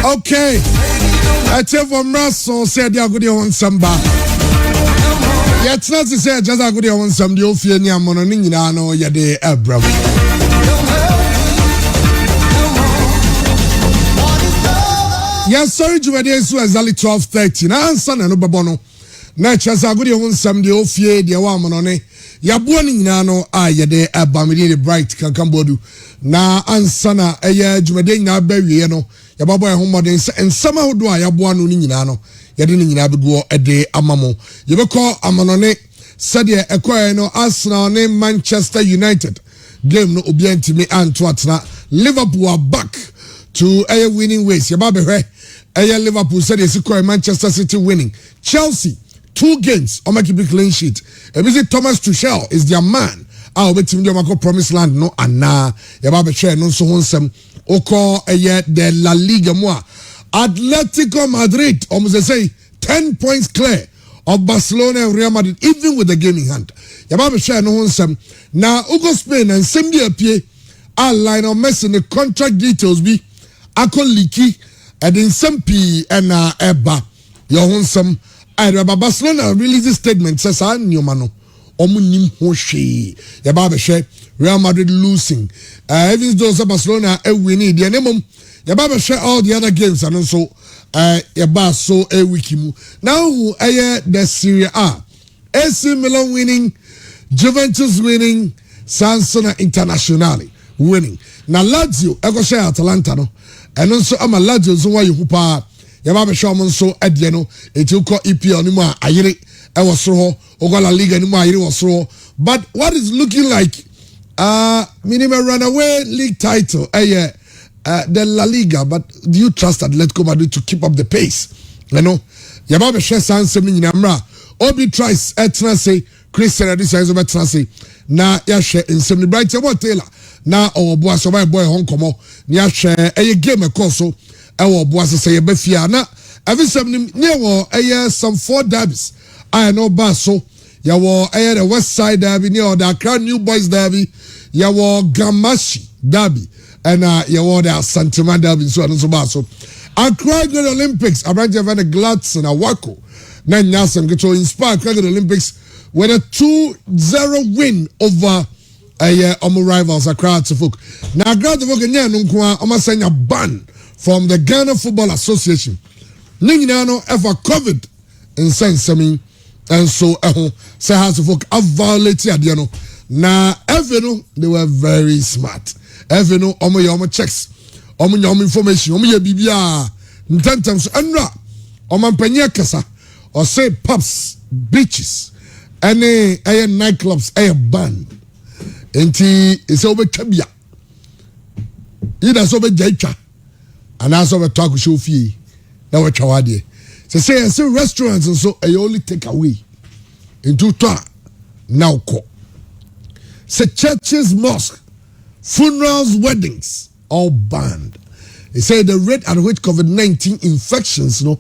Okay. I tell from Russell said they are good on samba. Yet not to say just a good on some the Ophiania Mononino Yade Abram. Yes, sorry to my days was only 12:30. Now, son and Obabono. Natures are good on some the Ophia, the Wamonone. Yabuani Nano, Yade Abamidi, the bright Kankambodu. Na ansana Jumade na Berriano. Yababa homoden and somehow do I Yabuanu Ninano. Yadini Nabigo a day amamo. Yabako Amanone Sadia Equino Arsenal name Manchester United. Game no obianti me Antwatna. Liverpool are back to a winning ways. Yababe Liverpool said it's Manchester City winning. Chelsea 2 games on my clean sheet. A visit Thomas Tuchel is their man. I'll bet him the promised land no anna. Yababe share no so wonsome. Oko de La Liga moi. Atletico Madrid almost say 10 points clear of Barcelona and Real Madrid, even with the game in hand. Yababe share no wonsome. Now Ugo Spain and Sembi appear. Lionel Messi the contract details be Ako Liki and in Sempi and Eba. Your wonsome. Barcelona released a statement says I knew mano. Omunim Hoshi. Yababe share Real Madrid losing. Even though Barcelona winning the name. Yababe share all the other games and also Yaba so a wikimu. Now the Serie A. AC Milan winning, Juventus winning, Sansona Internazionale winning. Now Lazio ego share Atalanta no. And also ama Lazio so why you hupa Yababe share so Ediano it will call EPL ni mo ayire e wasoro ogo La Liga ni mo ayire wasoro. But what is looking like minimum runaway league title the La Liga, but do you trust Atletico Madrid to keep up the pace? You know, Yababe share Sansem ni namra. Obi tries say Christian Adisa is over say na ya share in semi bright Taylor na our boy so my boy Hong Kong ya share a game a course so our boy say befia na every some near some 4 derbies I know baso ya wo the West Side derby near the Accra New Boys derby ya wo Gamashi derby and ya wo the Santima derby so and so baso Accra Great Olympics Abrante van Gladson Awako na Nyasam get to inspire Great Olympics with a 2-0 win over rivals Accra Tifuk. Now Accra Tifuk nya no nko amasanya ban from the Ghana Football Association. Ninginano ever COVID in sense and so say has folk violate adiano. Na every they were very smart. Every no omo checks. Omo information. Omo ye bibia. Ntantam so enra. Omo mpanya kasa. Or say pubs, beaches, any nightclubs, ban. Enti is over tabia. Ida so be jaicha. And also we talk show fee. Now we chawadi. Say restaurants and so I only take away. Into town now ko. Say churches, mosque, funerals, weddings, all banned. They say the rate at which COVID-19 infections no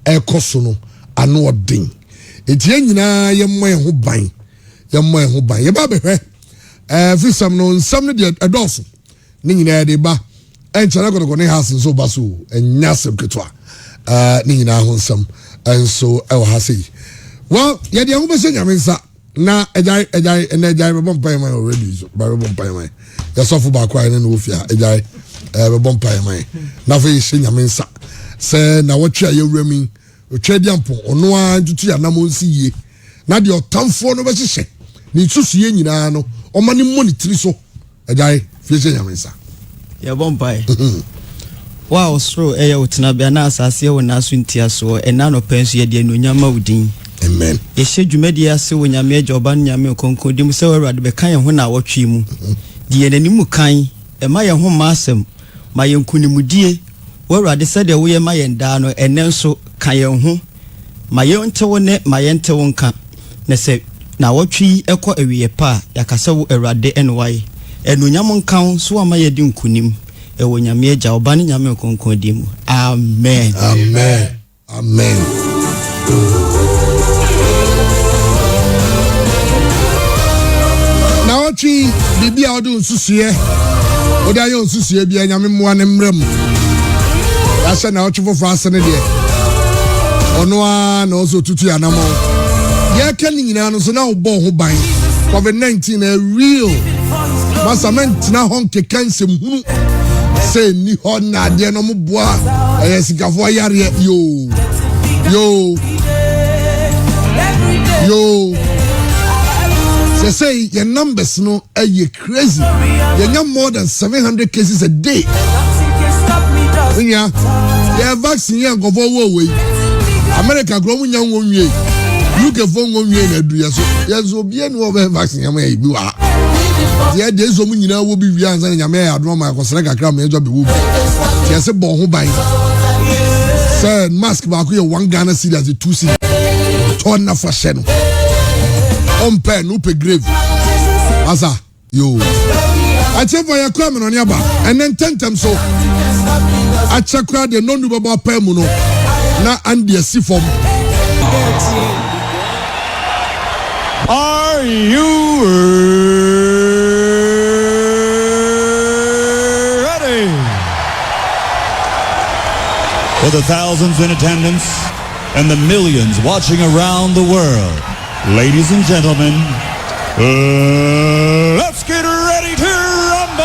kosono ano odin. Eti nyina yemwe ho ban. Yemwe ho ban. Ye ba behwe. Fi some no de adolfo. Ni nyina de ba. Enchana go ne house so baso enyasem ketwa. Ni nyina ho nsam. Enso e wo ha sei. Well, ye de ho be se nyamensa na ejai be bompa man already so. Ba be bompa man. Ya sofo ba kwa ne no ofia ejai be bompa man. Na fe se nyamensa. Se na wo twa ye wrami Ochediampo ono antutu ya namonsi ye na de otamfo no be hye ni susu ye nyina no omani monitiri so ejai fiese nyamensa ya bompai wow stro eya utina bia na asase wo na so ntia so ena no penso ye de no nyama udin amen ye hwedwumadi ase wo nyame ajoba no nyame konkodim se wawrade be kan ye ho na wotwe mu de ye nanimu kan e ma ye ho masem ma ye nkunimudie wawrade se de wo ye ma ye nda no enenso kayen ho mayente wo ne mayente wo nka ne se na wotwi ekọ awiye pa yakasa wo awrade enwai enunyam nka so amaye di nkunim e wo nyame agya oba ne nyame konkon di mu amen amen amen na wotwi bibia odu nsusuye odayo nsusuye bia nyame moa ne mrem asha na ochifo for asene de ono a na oso tutu ya namo ye ka ni nyina no so na obo ho ban COVID-19 a real masament na honke kansem hunu say ni hon na de no mo boa sikafo yare yo say your numbers no are crazy. You have more than 700 cases a day. Yeah, vaccine here go away. America grow young 1 year. UK phone 1 year and do yes. Yes, will be no vaccine. Yeah, there's so many will be young and Yamea, Drama, Costa Cram, and Job. Yes, a bon by. Sir, mask back here 1 Ghana city as a 2 city. Torn for Shen. On pen, upe grave. Asa, yo. I check for your comment on your back, and then 10 times so. I check out the non nubaba pemuno. Na and the sea form. Are you ready? For the thousands in attendance and the millions watching around the world. Ladies and gentlemen, let's get ready to rumble!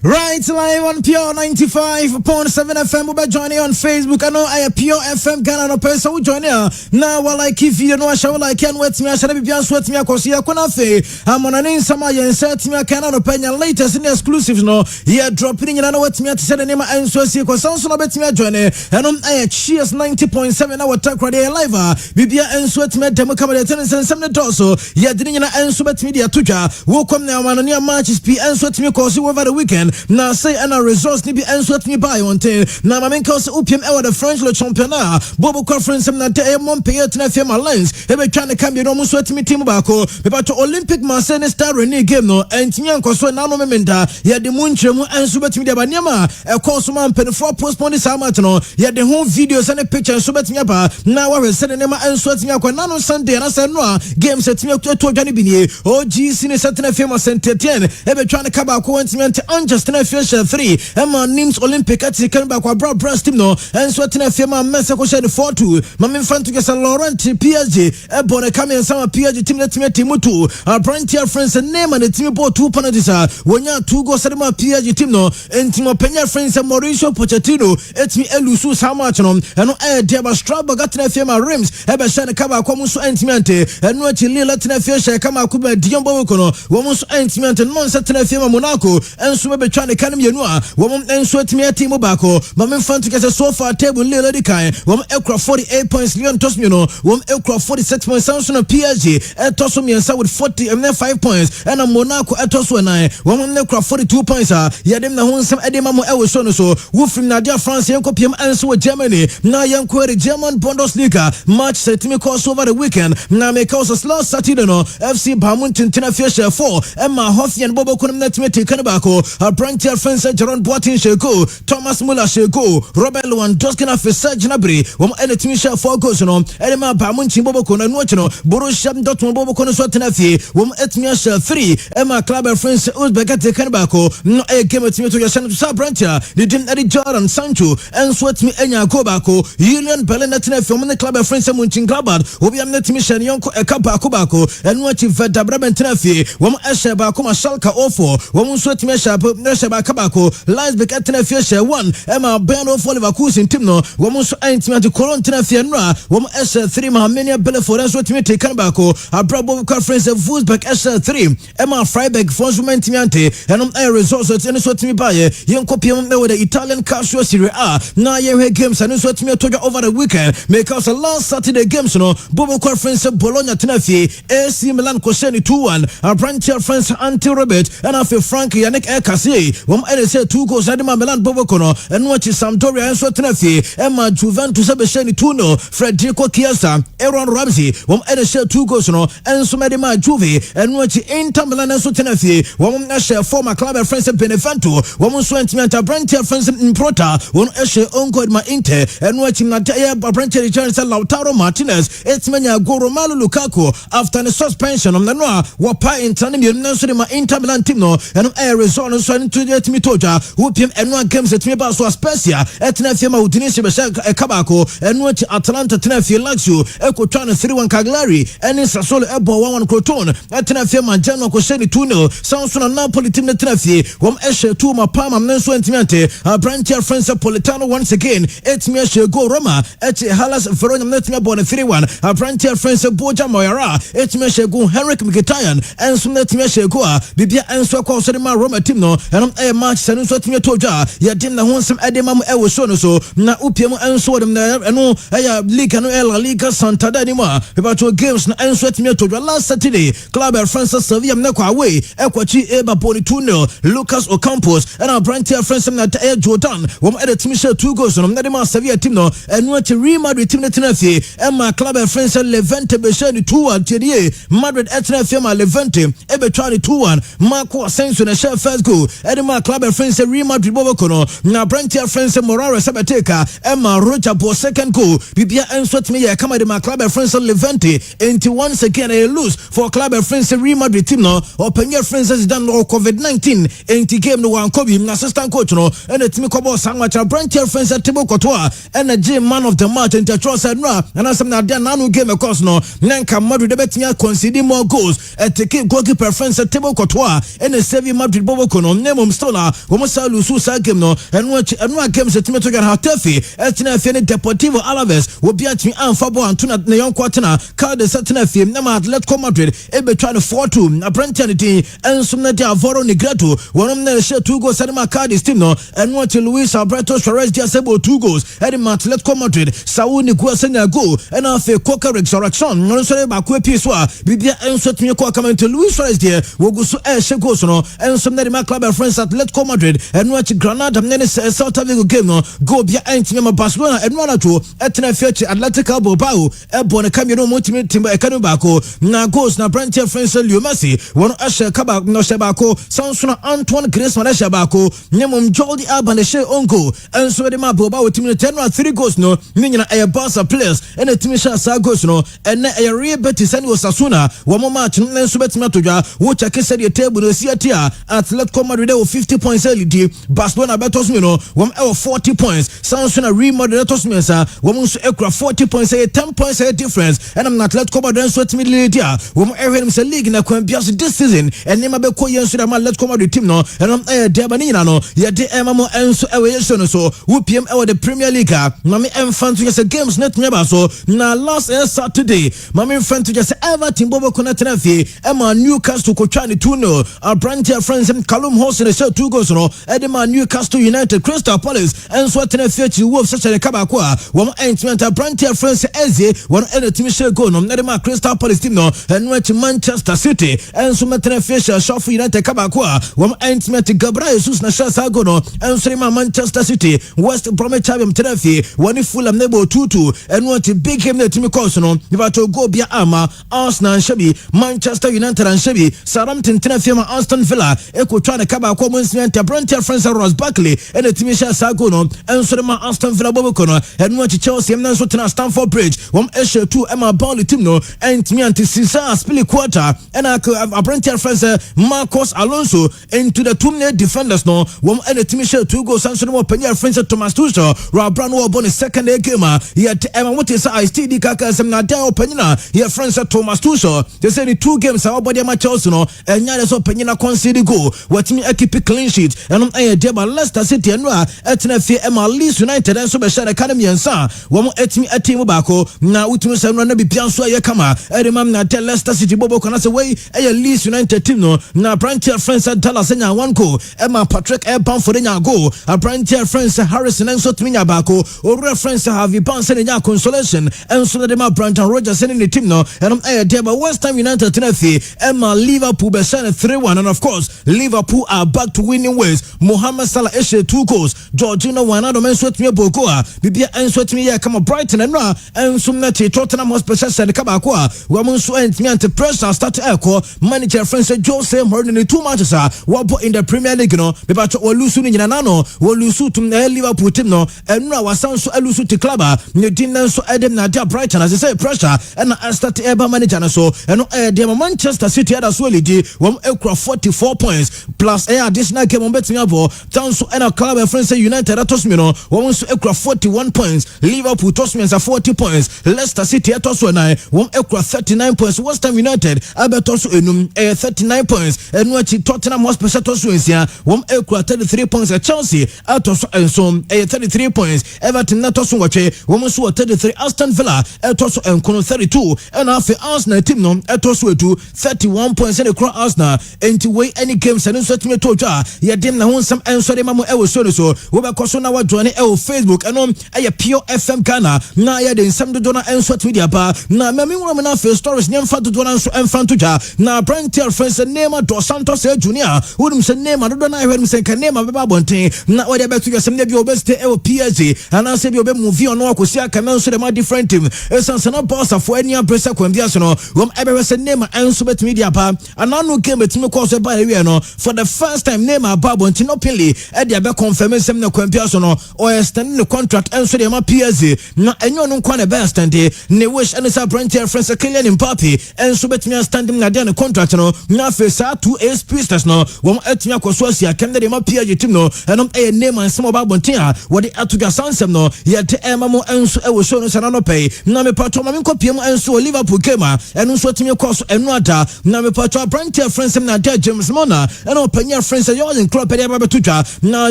Right, live on Pure 95.7 FM. We'll be joining on Facebook. I know I am Pure FM Ghana. No person who join here. Now, while I keep video, no, I shall like can wait me. I shall be beyond sweat me. I can see I can't say. I'm on an insama and set me. I cannot open your latest in the exclusives. No, yeah, dropping in. I know what me to say the name and so see. Because sounds so bet me. I join here. And on I cheers 90.7 hour talk radio live. Bibia and sweat me. Demo come the tennis and some torso. Yeah, didn't you know and so bet media tuja. Welcome now, man. On your matches P and sweat me. Cause you over the weekend. Now say and our results ni be answered me by on ten. Now my main cause UPM ever the French Le Championnat. Bobo conference na te mon payer to na firma lens. He be trying to come you no mo sweat me team bako. Be to Olympic Marseille star René game no. And tinya nkoso na no mementa. Ya de munche mu ansu betimi de ba niama. E cause man pen for postpone this match no. Ya de home videos and pictures so betimi ba. Now we said nema ansu betimi akwa na no Sunday na say no game set me to dwane binie. OGC ni set na firma Saint-Étienne. He be trying to come back wantimi unjust na Fisher 3 Emma Nims Olympic at the Canberra Bra Breast team no and so tina firma Mexico shed 4-2 Mamin Fantu San Laurent PSG Ebone come and some PSG team let me team 2 our Frontier friends and name and the team bought 2 penalties when you 2 go Sadama PSG team no and team Penya friends and Mauricio Pochettino it's me Elusu Samachon and no air Deba Strabo got in a firma Rims Eba Shana Kaba Komusu Entimente and no Chili Latin Fisher Kama Kuba Diombo Kono Womus Entimente non set in a firma Monaco and so be trying to Academy Yanua, woman and sweat me a team Obako, woman fan to get a sofa table Lily Kai, woman aircraft 48 points Leon Tosmino, woman aircraft 46 points Samson of PSG, at Tosomi and with 40 and then 5 points, and a Monaco at Tosu and I, woman aircraft 42 points. Yadem the home some Edimamo Elson so, Wolfram Nadia France, Yanko PM answer with Germany, now young query German Bundesliga, match set me course over the weekend, now make us last Saturday no, FC Bamuntin Tina Fisher 4, Emma Hoffy and Bobo couldn't let me take Kanabako, a branch friends Jerome Boatin Sheko, Thomas Muller Sheko, Robert Lewandowski na Fesa Gnabry, wom ene timi sha 4 goals no, ene ma ba munchi bobo kono no chino, Borussia Dortmund bobo kono so tenafi, wom etimi sha 3, Emma club friends Uzbek at Kanbako, no e game etimi to yashan to sa branch, the dim Eddie Jordan Sancho, and sweat me enya Kobako, Julian Belen at tenafi wom ne club friends Munchen Glabad, obi am netimi sha Yonko e kapa Kobako, and watch Veda Bremen tenafi, wom esha ba kuma Schalke 04, wom sweat me sha ba Kabako, Leipzig at Tenafia 1, Emma Beno for Leverkusen team no, woman so intimate to Coron Tenafia, woman S3 Mahamania Belfort as what me take Kanbako, a Bravo conference of Wolfsburg S3, Emma Freiberg for Zumentiante, and on air resources and what me buy, young copy with the Italian Calcio Serie A, now you games and what me told you over the weekend, make us a last Saturday games no, Bobo conference of Bologna Tenafia, AC Milan Coseni 2-1, a branch of France Anti Robert, and after Frank Yannick Ekasi, woman say 2 goals Adima Milan Bobo Kono and watch Sampdoria and Swatenafi Emma Juventus Abesheni 2-0 Federico Chiesa Aaron Ramsey wom share 2 goals no and so Medima Juve and watch Inter Milan and Swatenafi wom share former club friends Benevento wom so Antimenta Brantia friends in Prota wom share Onko Ma Inter and watch Nataya Brantia returns Lautaro Martinez it's menya go Romelu Lukaku after the suspension of the Noah Wapa in Tanimi Ma Inter Milan team no and air result so into the etimi toja UPM eno games etimi ba so Spezia etena fie ma Udinese be kabako eno ati Atalanta tena fie Lazio ekotwa no 3-1 Cagliari ene Sassuolo ebo 1-1 Crotone etena fie ma Genoa ko sheni 2-0 Sanso na Napoli team tena fie wom ehye 2 ma Parma mnenso entimiante Brantia France Politano once again etimi ehye go Roma eti Hellas Verona mnetimi bo 3-1 Brantia France Boja Moyara etimi ehye go Henrik Mkhitaryan enso mnetimi ehye go a bibia enso kwa so ma Roma team no enom match sanu so timi toja ya dim na honsem edema mu ewo so no so na UPM enso dem na eno ya Liga no La Liga Santander ni ma about games na enso timi toja last Saturday Club France Sevilla mnekwa away ekwachi eba boni 2-0 Lucas Ocampos and Brantia France na Jordan wom edetimi share 2 goals no na dem Sevilla team no eno ati Real Madrid team na tenafi Emma Club France Levante be share 2-1 tedie Madrid etenafi ma Levante ebe try 2-1 Marco Asensio na share first goal Edema Club France Real Madrid bobokono na Brantia France Morales Sabateka Emma Rocha bo second goal bibia enso timi ya kama Edema Club France Levante into once again they lose for Club France Real Madrid team no openye France Zidane no COVID-19 into game no wan kobi na assistant coach no and timi kobo sangwacha Brantia France tebo kotoa and a man of the match into Trosa no and asem na dia nanu game course no nanka Madrid betia concede more goals at the goalkeeper France tebo kotoa and a save Madrid bobokono nemum stola womosa lusu sa game no eno games etime to get hatafi etina fie ne Deportivo Alaves wo bia timi anfabo antuna ne yonkotena card setina fie na Atletico Madrid ebe try 4-2 na Brantia team enso na dia Voro Negredo wonom na share 2 goals and Cardiff team no eno to Luis Alberto Suarez dia sebo 2 goals and Atletico Madrid Saúl Niguez goal and afi Coca Resurrection no so ba ko episo a bibia enso timi ko kama to Luis Suarez dia woguso she goals no enso na de Club France Atletico Madrid eno ati Granada mnene Celta Vigo game no go bia entimi ma Barcelona eno na to etena fiachi Atletico Bilbao ebo ne kamyo no motimi timba ekanu bako na goals na Brantia France Leo Messi wono ashe kaba no shebako Sansona Antoine Griezmann ashe bako nemum Jordi Alba ne she ongo enso de ma Bilbao timi 3 goals no nyina e Barca players ene timi sha sa goals no ene e Real Betis and Osasuna wo mo match nenso betimi atodwa wo check say the table no siatia Atletico Madrid with 50 points lead Barcelona betos me no wom 40 points Sansona Real Madrid betos me sa wom so ekra 40 points 10 points difference and I'm not Atletico Madrid so timi lead dia wom ehwem say league na kwan bias this season and nema be ko yenso da Atletico Madrid team no and am de abanina no ye de emamo enso ewe yeso no so UPM ewe the Premier League na me enfan to just games net nyaba so na last Saturday mama enfan to just Everton bobo connect na fi Emma Newcastle ko twa ni 2-0 Brantia France Callum Hudson they shot 2 goals no Edema Newcastle United Crystal Palace and so tena fiachi Wolves such a kabako a won entmenta Brantia France Eze won team share goal no Edema Crystal Palace team no and went Manchester City and so metena fiachi Sheffield United kabako a won entmenta Gabriel Jesus na shasa goal no and so Manchester City West Bromwich Albion tenafi won Fulham nebo 2-2 and went big game team course no about to go bia ama Arsenal and Shebi Manchester United and Shebi Southampton tenafi ma Aston Villa eko twa na kabako Manchester Brantia France Ross Barkley and the team share sa goal no and so ma Aston Villa bobo no and went Chelsea and so tena Stamford Bridge won Eshe 2 Emma Burnley team no and me anti Cesar Spili quarter and Brantia France Marcos Alonso into the 2 defenders no won and the team share 2 goals and so mo Premier France Thomas Tuchel Rabran wo bon second game yet Emma what is I still kaka sem na dia openina here France Thomas Tuchel they say the 2 games our body ma Chelsea no and nya so openina concede goal what me keep clean sheet and Deba Leicester City and etna fi Emma Leeds United and so be share academy and sa wo mo etimi team bako na utumi se no na bi pianso ye kama edemam na Leicester City bobo kana se wey Leeds United team no na Brantia France Dallas nya 1 goal Emma Patrick Ebam for nya goal Brantia France Harrison and so tumi nya bako or France have Ban nya consolation and so dem Branton Rogers in the team no and Deba West Ham United tenafi Emma Liverpool be share 3-1 and of course Liverpool are back to winning ways Mohamed Salah eshe 2 goals Georgina Wijnaldum and so tumi bokoa bibia and so tumi ya kama Brighton and so na Tottenham Hotspur said kabako a wo mo so entimi ante pressure start echo manager France Jose Mourinho in 2 matches wabo in the Premier League no beba to olusu ni nyina no wo lusu tum Liverpool team no and wasan so alusu to club ne din nan so edem na dia Brighton as I say pressure and start eba manager so and dem Manchester City ada so lidi wo ekura 44 points plus this international game on betting abo town so and a club and friends United atosmino won so ekura 41 points Liverpool tosmins are 40 points Leicester City atoso na won ekura 39 points West Ham United abetoso enum 39 points enu achi Tottenham Hotspur toso ensia won ekura 33 points Chelsea atoso ensom 33 points Everton atoso wache won so 33 Aston Villa atoso enkono 32 and afi Arsenal team no atoso etu 31 points in the cross Arsenal into way any games and so to toja ya dem na hon sam enso de mamo ewo so we be koso na wa join e Facebook and Pure FM Ghana na ya de nsam do na enso to media ba na memi won na face stories nyam fa do na enso enfan toja na Brentier friends name Dos Santos Junior wodum se name do na hwedum se ka name be ba bonten na we de be to yesem na bi obeste e PSG and na se bi obe move on no akosi aka men so de ma different team esanse na boss for any pressure kwambia so no wom ebe se name enso bet media ba and no game betimi cause ba area no for the first time name ababonti no pili e de be confirm sem na kwambia so no or extend the contract enso de ma PSG na enyo no kwa na be extend ne wish and sa Brentier friends Kylian Mbappe enso betimi stand na de contract no na face 2 ace pieces no wom etimi akoso asia kende de ma PSG team no enom e name and some ababonti a wo de atuga sansem no ye de emamo enso e wo show no sana no pay na me patro ma me kopiem enso Liverpool game eno so timi koso eno ada na me patro Brentier friends na de James Mona eno panya friends yo in club pe ba betutwa na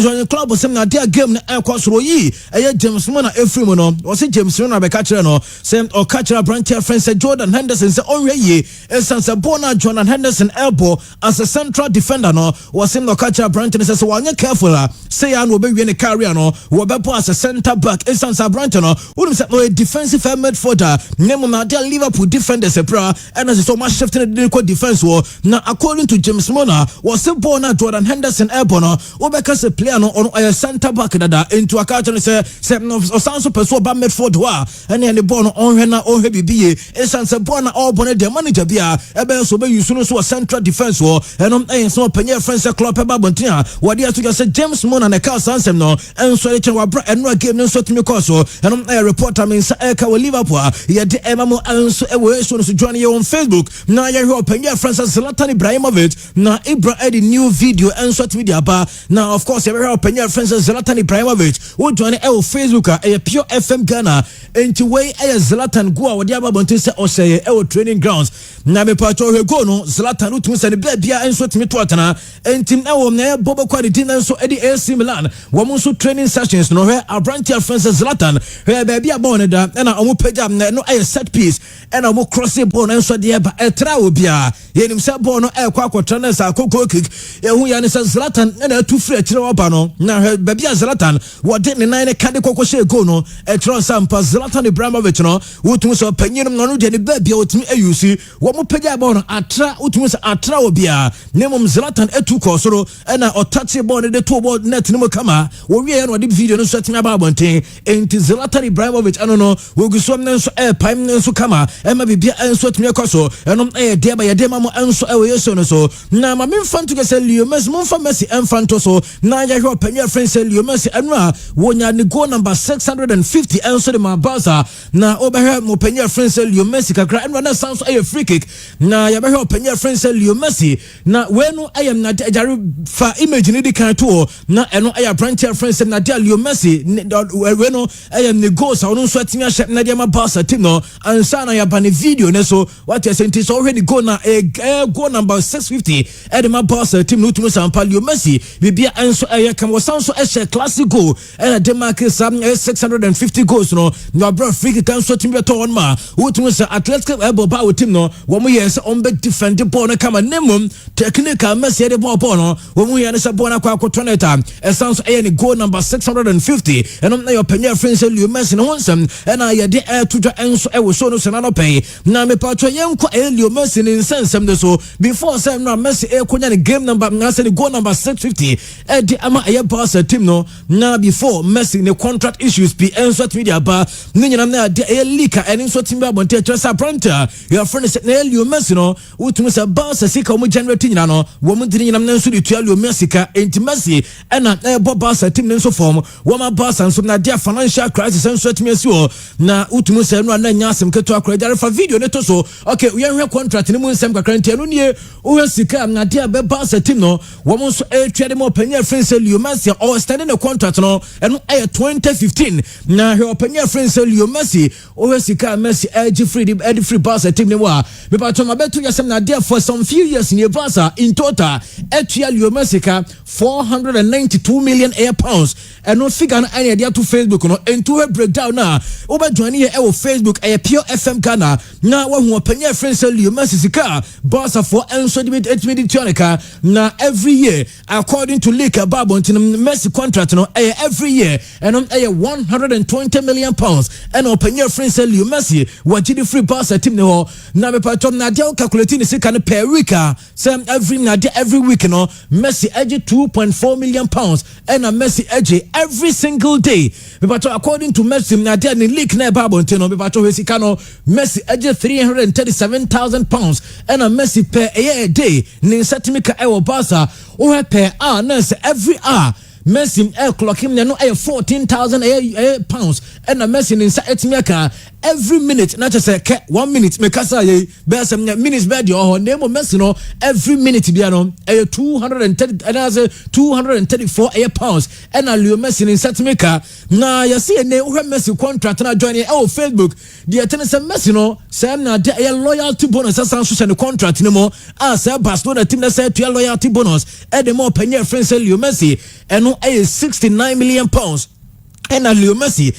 join club sem na de game na ekosoro yi eye James Mona efrim no o se James Mona be ka kire no sem o ka kire Brentier friends Jordan Henderson se onwe yi esanse bona Jordan Henderson elbow as a central defender no was in the ka kire Brentier se wanye careful say ya no be wie ne career no wo be po as a center back esanse Brentier no wonu se no defensive midfielder name na de Liverpool defenders e pra and as so much shifting the defense war na according to James Mona was a born Jordan Henderson Ebono obeka se player no on a center back dada into a catch and say no osanso person ba midfield wa and the ball on hena o he bibiye esanse born all born the manager bia ebe so be use no so central defense war and so penye friends club ba bontia wadi atuga say James Mona na call sansem no and so le wa bra and no game no so timi cause and a reporter mean sa eka we Liverpool ye de emamo anso e we so join you on Facebook na ye ho penye friends Zlatan Ibrahimovic na Ibra edi new video and short media ba now of course every opinion friends Zlatan Ibrahimovic who join e Facebook a Pure FM Ghana into way e Zlatan go we dia babonte se o say e training grounds na me pato he go no Zlatan utu se ne bia and short me to atana entim e wo na bobo quality na so edi AC Milan wo mo so training sessions no he Brentier friends Zlatan he be bia bon da na omo pagam na no e set piece and omo cross ball na so de ba e tra obia ye nim se ball no e kwa kwatra na sa kokoko kick ehu ya ne Zlatan na atu free kire oba no na be bia Zlatan wo de ne nine kade kokoshe go no e tron sampa Zlatan Ibrahimovic no wotum so panyinom no de ne ba bia wotumi ayusi wo mo pagya ball no atra wotum so atra obia nemom Zlatan atu kosoro na otache ball ne de to ball net ne mo kama wo wie no de video no so timi aba bonten enti Zlatan Ibrahimovic ano no wo gusom ne so paim ne so kama e ma bibia enso timi koso enom de ba ye de ma mo enso e we yeso no so na ma memfanto ke se Leo Messi momfa Messi emfanto so na ya hwe panya friend se Leo Messi anwa wonya ne goal number 650 enso de ma Barca na obehwe mo panya friend se Leo Messi kakra anwa na sounds a free kick na ya behwe panya friend se Leo Messi na wenu ayam na jare fa image ni di kan to na eno aya Brentier friend se na dia Leo Messi wenu ayam ne goals a ono so atimi a na dia ma Barca team no ansa na ya ba ne video ne so what you saying is already go na goal number 650 Edema Barca team no tumu sampa Leo Messi bibia enso kam wasanso classic goal and Denmark sam 650 goals no no bro free can so team beto on ma wotumu sa Atletico ba wo team no wo mo yes on be defend the ball no kama nemum technical Messi the ball no wo mo yes ball na kwa toneta esanso ni goal number 650 and na your penya friends Leo Messi no wonsam and I de to enso wo so no sanano pay na me patro yenko Leo Messi in sensem de so before say no Messi konya the game number na say the goal number 650 the ama Barca team no na before Messi the contract issues be enso media ba ni nyina na de lika enso team ba bonte tresa Brentier your friend say na Leo Messi no utum say Barca sika mo generate nyina no wo mo dini nyina na so de tua Leo Messi ka enti Messi na Barca team nso form wo ma Barca nso na dia financial crisis enso team asi o na utum say no na nya asem keto akora jare fa video ne to so okay we hwe contract ni mu nsem kakra enti anu nie wo sika na dia be Barca team no wɔn nso ɛretwa de mu ɔpanyin afrin sɛ Leo Messi extending the contract no ɛno ɛyɛ 2015 na hwɛ ɔpanyin afrin sɛ Leo Messi ɔwɔ sika Messi ɛgye free Barca team ne mu a mepatɔ ma bɛto yɛ sɛm na there for some few years in Barca in total ɛtua Leo Messi ka 492 million pounds ɛno figure no ɛne ɛde ato Facebook no into a breakdown na wobɛdwane yɛ ɛwɔ Facebook ɛyɛ Pure FM Ghana na wahu ɔpanyin afrin sɛ Leo Messi sika Barca for ɛnso de tuanika na every year according to Lake Babontin Messi contract no every year and ɛyɛ 120 million pounds and ɔpanyin afrin sɛ Leo Messi wagye de free Barca team ne hɔ na mepatɔ na de calculating sika no per week sɛ every week no Messi ɛgye 2.4 million pounds and Messi ɛgye every single day mepatɔ according to Messi na de ne leak na Babontin no mepatɔ sika no Messi ɛgye 337,000 pounds and Messi per a day ne nsatimika ɛwɔ Barca o per hour nurse every hour Messi clock him no 14,000 pounds and Messi ne nsa etimiaka every minute not just 1 minute me kasa ye be some minutes be de ho name Messi no every minute bia no 234 pounds and Leo Messi ne nsa timika na ya see ne wo Messi contract na join Facebook the tennis Messi no say na de loyalty bonus asan so ne contract ne mo say Barcelona team na say to loyalty bonus e de mo panye friend say Leo Messi eno 69 million pounds and Leo Messi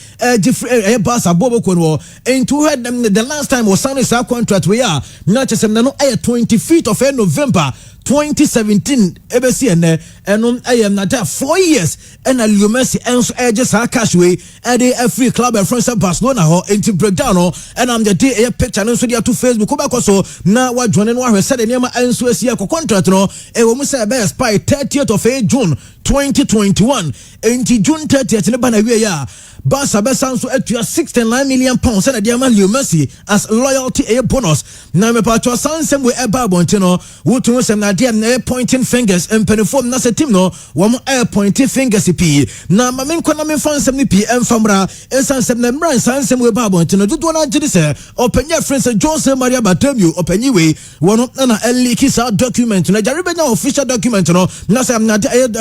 Barca Bobo Konwo into the last time was signing a contract we are not just no 25th of November 2017 EBCN and I am not 4 years and Leo Messi and just our cash way and a free club and France Barcelona ho into breakdown and I'm the day a picture and so they are to Facebook so now what John and what said the name and so see a contract no e wo say be expire 30th of June 2021 into June 30th ne bana we ya Barca besan so atua 69 million pounds and the Leo Messi as loyalty bonus na me patro sansem we eba bonte no wotu sem na dia na pointing fingers and penform na se team no wo pointing fingers pi na ma men kona me fansem ni pi enfamra esansem na mran sansem we eba bonte no dodo na gidi se opanya friends Jose Maria Bartomeu opanyi we wono na eliki sa document na jaribe na official document no na se na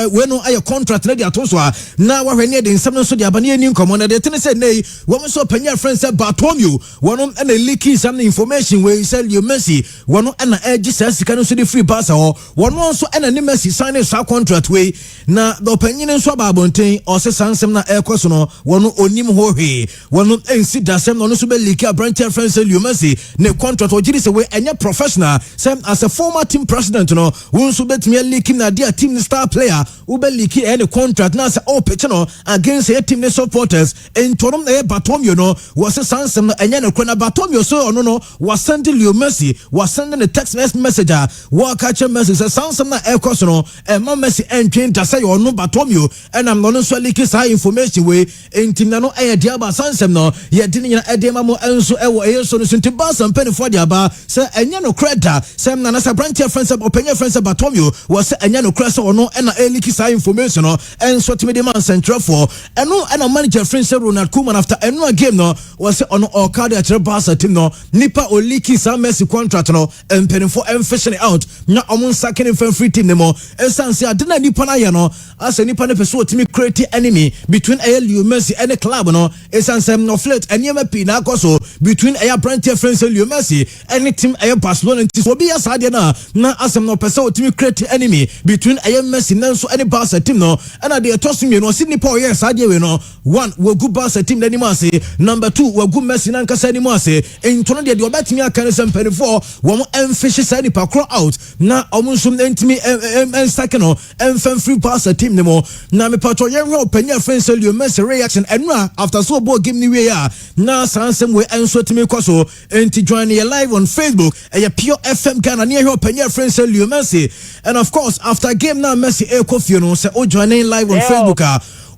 we no aye contract na dia to so na wa hwene de nsem no so dia bana ni Come on, they say nay. Woman so panya friends said Bartomeu. One and a leaky some information where he said Leo Messi. One and a edge says he can see the free Barca or one also and a Messi signing a contract way. Na the opinion in Swababonte or say Sansem na air questioner. One onim hore. One and sit that same on Super League. Branch friends Leo Messi. Ne contract or this away and your professional. Same as a former team president. No, one so bet me leaking na dear team star player. Ube leaky any contract now say oh pitch against a team supporters. In Toronto, Bartomeu no was a Sansem and Yana Bartomeu so no was sending Leo Messi was sending a text message walk catch a message Sansem na air no and my Messi entering to say or no Bartomeu and I'm not so leaking high information way in Timano air diaba Sansem no yet didn't edema mo and so so to Barca and penny for diaba say and Yano Creta Sam Nana branch friends of opinion friends of Bartomeu was and Yano Crest or no and a leaky high information and so to me demand central for and no and a manager friends Ronald Koeman after another game no was on Okada at Barca team no nipa oliki some Messi contract no and penny for fishing out na omun second in free team no esan say adena nipa na ye no as nipa na person to me create enemy between Leo Messi and the club no esan say no flirt and yema pi na koso between branch friends Leo Messi and team Barcelona nti so be asade na asem no person to me create enemy between Messi na so any Barca team no and they toss me no Sydney Paul yes ade we no one we good Barca team na nimo ase number 2 we good Messi na nkasa nimo ase entono de obetimi aka ne 24 wo mo emfish say ni pakro out na omunso ntimi second no emfam free Barca team nimo na me patro ye hwe opanya friends Leo Messi reaction enra after so ball game ni we ya na sansem we enso timi kwaso enti join ye live on Facebook Pure FM Ghana na hwe opanya friends Leo Messi and of course after game now Messi e kofio no say o join live on Facebook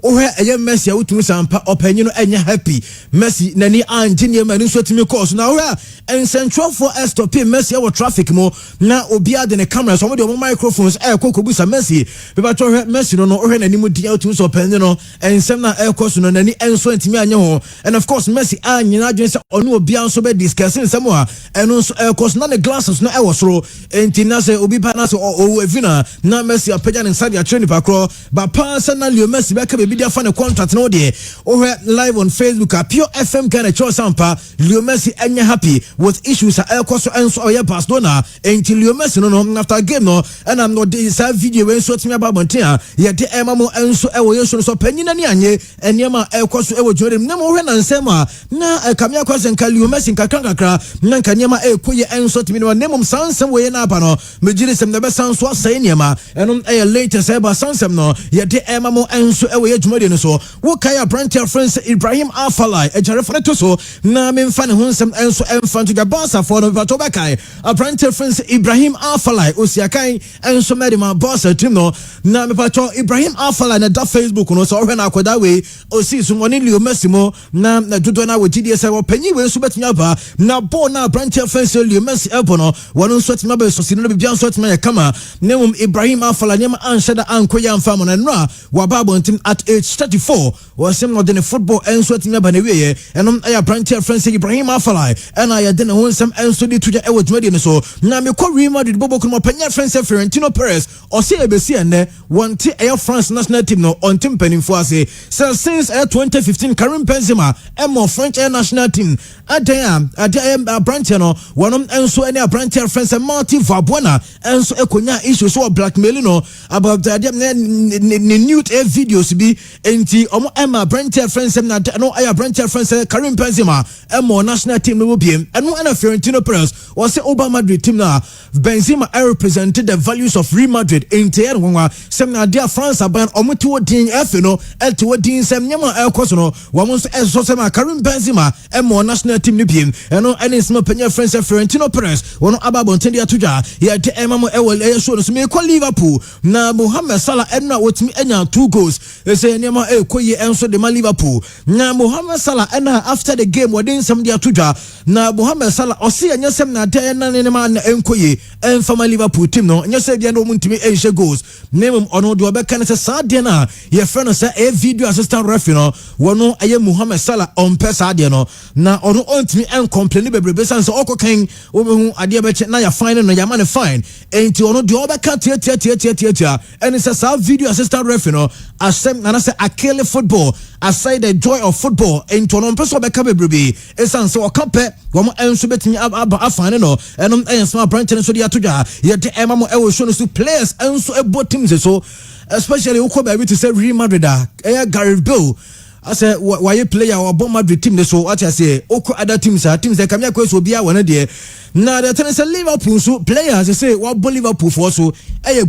ohe eye Messi awutumi sampa opanyi no enya happy Messi nani anjini ma nso timi course na ohe ensentro for stop Messi wa traffic mo na obia de ne camera so mo de microphones kokobusa Messi beba to ohe Messi no ohe nani mu dia awutumi so opanyi no ensem na course no nani enso ntimi anya ho and of course Messi anyina adwen se ono obia nso be discussing nsem a eno nso course na the glasses no soro enti na se obi pa na se o evina na Messi apagya ne nsade a training pakro ba pa na Leo Messi be ka be dia fa ne contract no de ohe live on Facebook a Pure FM Ghana show sampa Leo Messi enya happy with issues a course enso oye Barcelona enti Leo Messi no after game no and am no dey sa video we so timi aba bonten a ye de emamo enso wo yeso so panyina ni anye eniema course wo jore na mo hwe na nsem a na kamia course nka Leo Messi nka kakra na nka niema koye enso timi no nemum sansem we na aba no mejiri sem na be sanso asai niema enom latest eba sansem no ye de emamo enso wo ye jumade no so wo kai Brantford friends Ibrahim Afalai ejare fone to so na me mfa ne ho nsem enso emfa to the boss for no to bakai Brantford friends Ibrahim Afalai osiakai enso mede ma boss team no na me pato Ibrahim Afalai na da Facebook no so hwe na akoda we osi so money Leo Messi mo na dodo na wogidi se wo panyi we so betunya ba na ball na Brantford friends Leo Messi elbow no wono so team ba so sino bibia so team ya kama nemum Ibrahim Afalai nyama anshada ankoya mfa mo na nra wa babo team at age 34 was some of the football enso team ba na wiye enom aya Brantford friends Ibrahim Afalai and I de na won some enso di tuja e wodwade no so na me ko Real Madrid bobo kuma panya friends Florentino Perez o se ebesi ene wonte air France national team no on team penifo ase since 2015 Karim Benzema emo French air national team adaya Brantford no wonom enso ene Brantford friends Martin Valbuena enso ekonya issue so blackmail no about the nude videos bi enti omo ema Brantford friends na no aya Brantford friends Karim Benzema emo national team no biem eno na Florentino Perez was say Oba Madrid team na Benzema represented the values of Real Madrid enti er wonwa sem na dia France aban omo to din efe no to din sem nyama elkoso no womo so sem Karim Benzema emo national team no biem eno ene sem panya friends Florentino Perez wono ababon tendi atuja ye de emamo ewel show no so me call Liverpool na Mohamed Salah enna wotimi enya 2 goals say nyama koye enso de Liverpool na Mohamed Salah enna after the game wodin sem dia atuja na Mohamed Salah osi enya sem na de na ne ma enkoye enfama Liverpool team no enya se bia no muntimi enhye goals nemum ono de obeka ne se saade na ye friend no say video assistant referee no wono aye Mohamed Salah on pesa de no na ono ontimi en complain bebrebe san so okokan obehu ade be che na ya fine no ya man fine enti ono de obeka tia and it's a video assistant referee no asem na say akele football aside the joy of football enti ono pesa obeka bebrebe esan so okape wo mo enso betimi afane no enom enso Brantford so de atoja ye de emamo e wo show no so players enso ebo teams so especially ukoba we to say Real Madrid Gareth Bale I say why player or bomb Madrid team so what I say oko other teams they come here so bia one there now the tennis Liverpool so players they say what Liverpool for so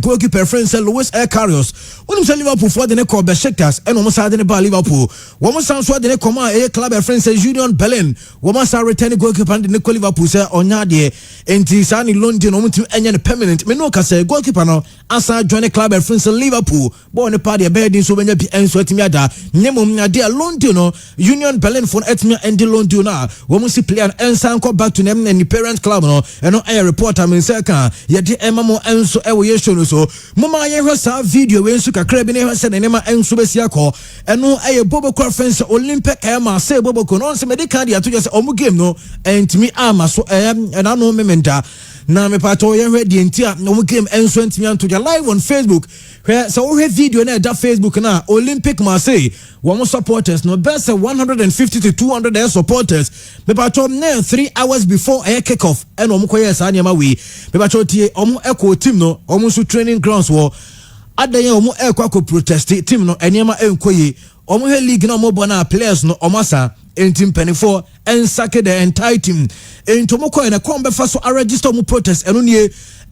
goalkeeper friends Luis Carrios when say Liverpool for the call Besiktas and almost had the Liverpool one more sound so the come club friends Union Berlin one more returning goalkeeper and the Liverpool say onya there enti sani London on to enya permanent me no ka say goalkeeper no asa join club friends Liverpool bo ne party be so benya bi enso atimi ada nemum na dia London no Union Berlin for etimi endi London na wo mu si player ensan go back to them and the parent club no eno air reporter men say kan ye de emamo enso e wo ye show no so mama ye hwe sa video we enso kakra bi ne hwe se ne ma enso be sia ko eno aye Bobo conference Olympic ma say Bobo ko no se medical dia to just omu game no entimi ama so and I know mementa na me pato ye hwe di entia no game enso entimi anto ja live on Facebook where so we video na da Facebook na Olympic Marseille one supporters no best 150 to 200 supporters me pato na 3 hours before a kick off and omukoye sa nyama we me pato tie omu echo team no omu so training grounds wo adaye omu echo protest team no enyama enkoye omu he league na omu bona players no omasa team penifo and sake the entire team entomoko na kombe fa so register omu protest eno nie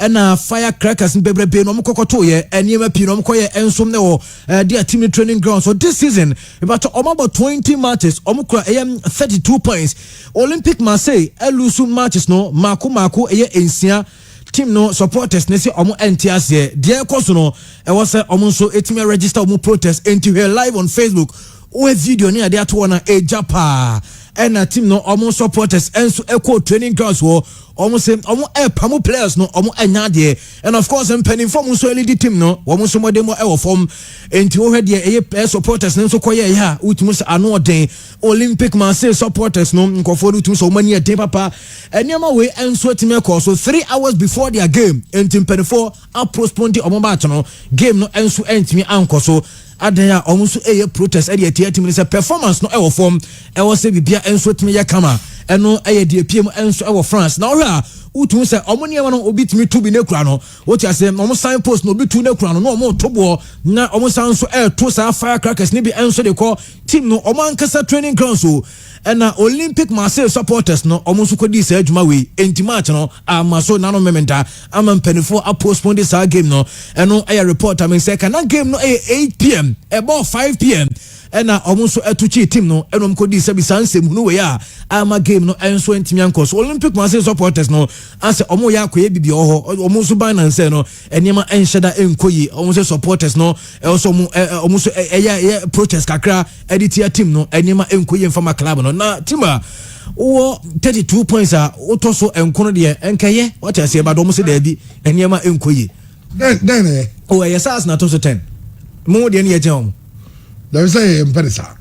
na firecrackers bebrebe no mkokoto ye eniema pi no mkoye ensom ne wo their team training ground so this season about about 20 matches omkura 32 points Olympic Marseille elusu matches no mako ensia team no supporters ne say omo entiase de ekoso no e was say omo so etime register omo protest into here live on Facebook o video ni ade ato na ejapa and team no omo supporters enso echo training grounds wo omo say omo pamo players no omo anya de and of course penning form so lead team no omo so modem e wo form enti wo hwe de supporters no so koye ya utumu say ano den Olympic Marseille supporters no nkofo utumu so mani e papa eniama we enso team e so 3 hours before their game enti penning for a postpone omo match no game no enso entimi ankoso adaya omuso protest ade team ni say performance no e wo form e wo say bibia enso timi ya kama eno de piem enso e wo France na ora utun say omo ne no obi timi to bi na kura no what you say omo sign post no obi to na kura no omo tobo na omo san so to sa firecrackers ni bi enso de call team no omo ankasa training ground so na Olympic Marseille supporters no omo so kodi say adwuma we enti match no amaso na no mementa am penifo a postpone this game no eno report I mean say kana game no 8 p.m. about 5 p.m. na omo so etuchi team no enom kodi say bi sansem no we ya ama game no enso entimi anko so Olympic Marseille supporters no ase omo ya akoye bibi oho omo so ban nan say no enema enhyeda enkoyi omo so supporters no also omo so protest kakra editia team no enema enkoyi mfama club no na team a 32 points a otoso enkono de enkaye what I say about omo so da bi enema enkoyi then oh yes as na toso 10 mo de ne ye there is a penisa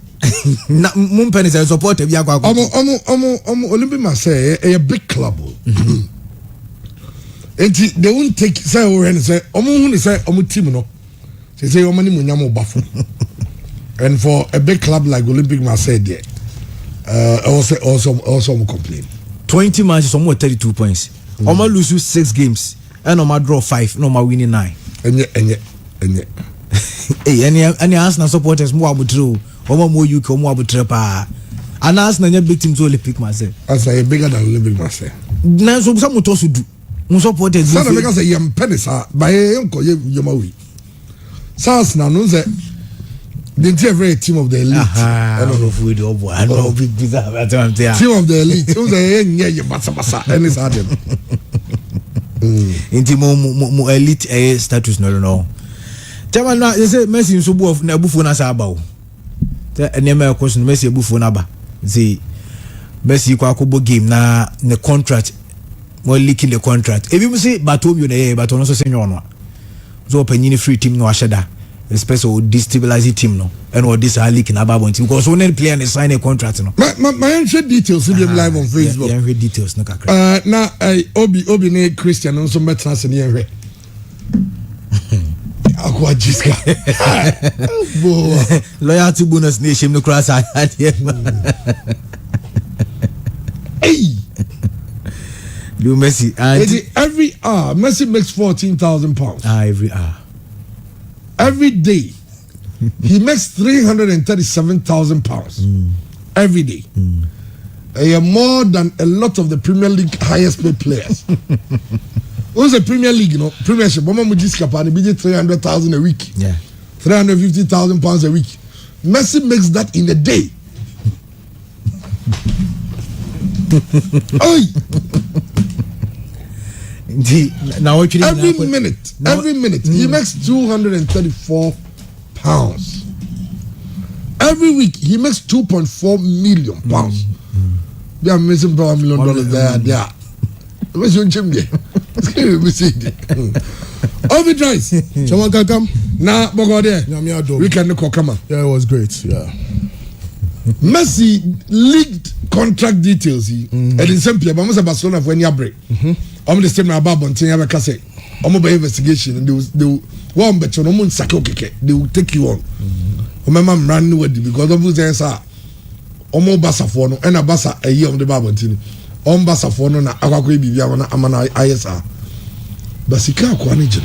na mum penisa support bi akwa omo Olympic Marseille a big club they won't take say we say omo hu ni say omo team no say omo ni munyam obafo and for a big club like Olympic Marseille there also complain 20 matches omo 32 points omo lose 6 games and omo draw 5 no omo winning 9 enye any Arsenal supporters mo abutro omo mo UK omo abutre pa and Arsenal nya big team to Olympic Marseille as a bigger than Olympic Marseille na so some to do mo supporters so because say yam penisa by enko ye mawi SARS na no say the every team of the elite I don't know if we do boy I know big bizarre team of the elite who say ye basa any sadem inti mo elite status no Tell me, they say Messi in Subu of Nabufuna Sabao. The name of question Messi Bufunaba. The Messi Kwakubo game na the contract. More leaking the contract. If you say Batum, you but also senior. So open free team no Ashada. Especially destabilizing team no. And what this are leaking about because when player and sign a contract no. My entry details will be live on Facebook. Yeah, details no now Obi ne Christian also met us in here. Akwa jiska loyalty bonus nation no cross hey you Messi every hour Messi makes £14,000 every hour every day he makes £337,000 every day more than a lot of the Premier League highest paid players. Who's the Premier League, Premiership? Mama Mujiska Pani be 300,000 a week. Yeah. £350,000 a week. Messi makes that in a day. Every minute he makes £234. Every week he makes £2.4 million. They are missing $1 million there. What's your gym there? Obi Drice. Someone can come. Nah, Bogo there. We can come. Yeah, it was great. Yeah. Messi leaked contract details. And in some people, I'm Barcelona for any break. I'm the same about Bontin. I can say, I'm about investigation, and they will one bet on Omun Sako Keke. They will take you on. Remember, I'm running with you because of who's answer. Omo Basa for no, and a Basa a year of the Babantini. Basa for no, na Akako Bibia, Amana ISR. Basika Kwanijin.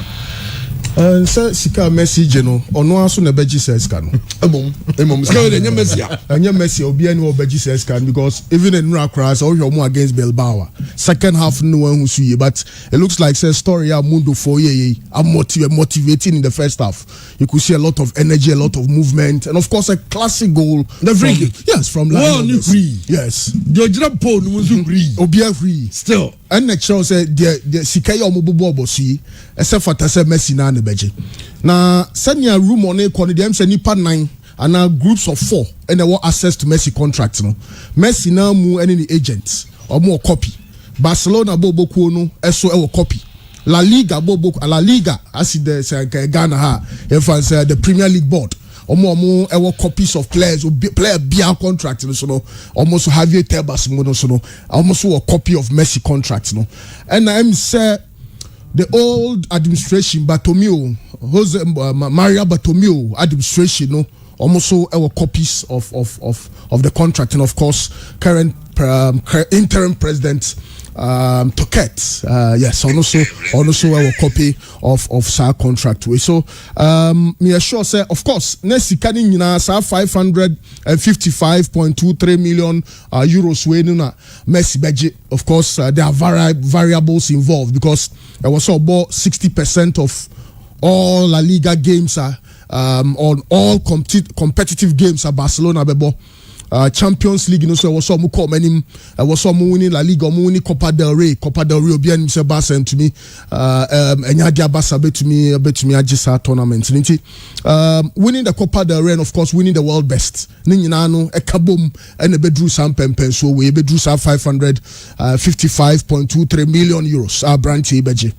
Sir Sika Messi no ono aso na beji says can. Emom scale the Messi. And your Messi obi any beji says can because even in Rakras or your more against Bilbao. Second half no one who see but it looks like say story Mundo for ye I'm motivating in the first half. You could see a lot of energy, a lot of movement, and of course a classic goal. The free kick. Yes, from Lionel free. Yes. The original pole was free. Obia free. Still. And next show say the Sikaya Omobobo see except for Tase Messi na beji. Na send your room on a them say nipa 9 and now groups of 4 and they want access to Messi contracts no. Messi now mu any agents or more copy. Barcelona bobo kuno eso e copy. La Liga bobo La Liga as the say Ghana ha if I say the Premier League board. Omo ewo copies of players or player bia contract so no almost Javier Tebas no so no almost a copy of Messi contract no and I'm say the old administration Bartomeu Jose Maria Bartomeu administration no almost our copies of the contract and of course current interim president Toket yes also our copy of sa contract way so me assure say of course next can nyina sa 555.23 million euros we na Messi budget of course there are variables involved because there was about 60% of all La Liga games are on all competitive games at Barcelona bebo Champions League no so was some call many was some winning La Liga winning Copa del Rey obi an say Barca and to me enya dia Barca bet to me agisa tournament winning the Copa del Rey and of course winning the world best ni nyina no e kabom and e bedru sam pempen so we bedru sam 555.23 million euros brand beje.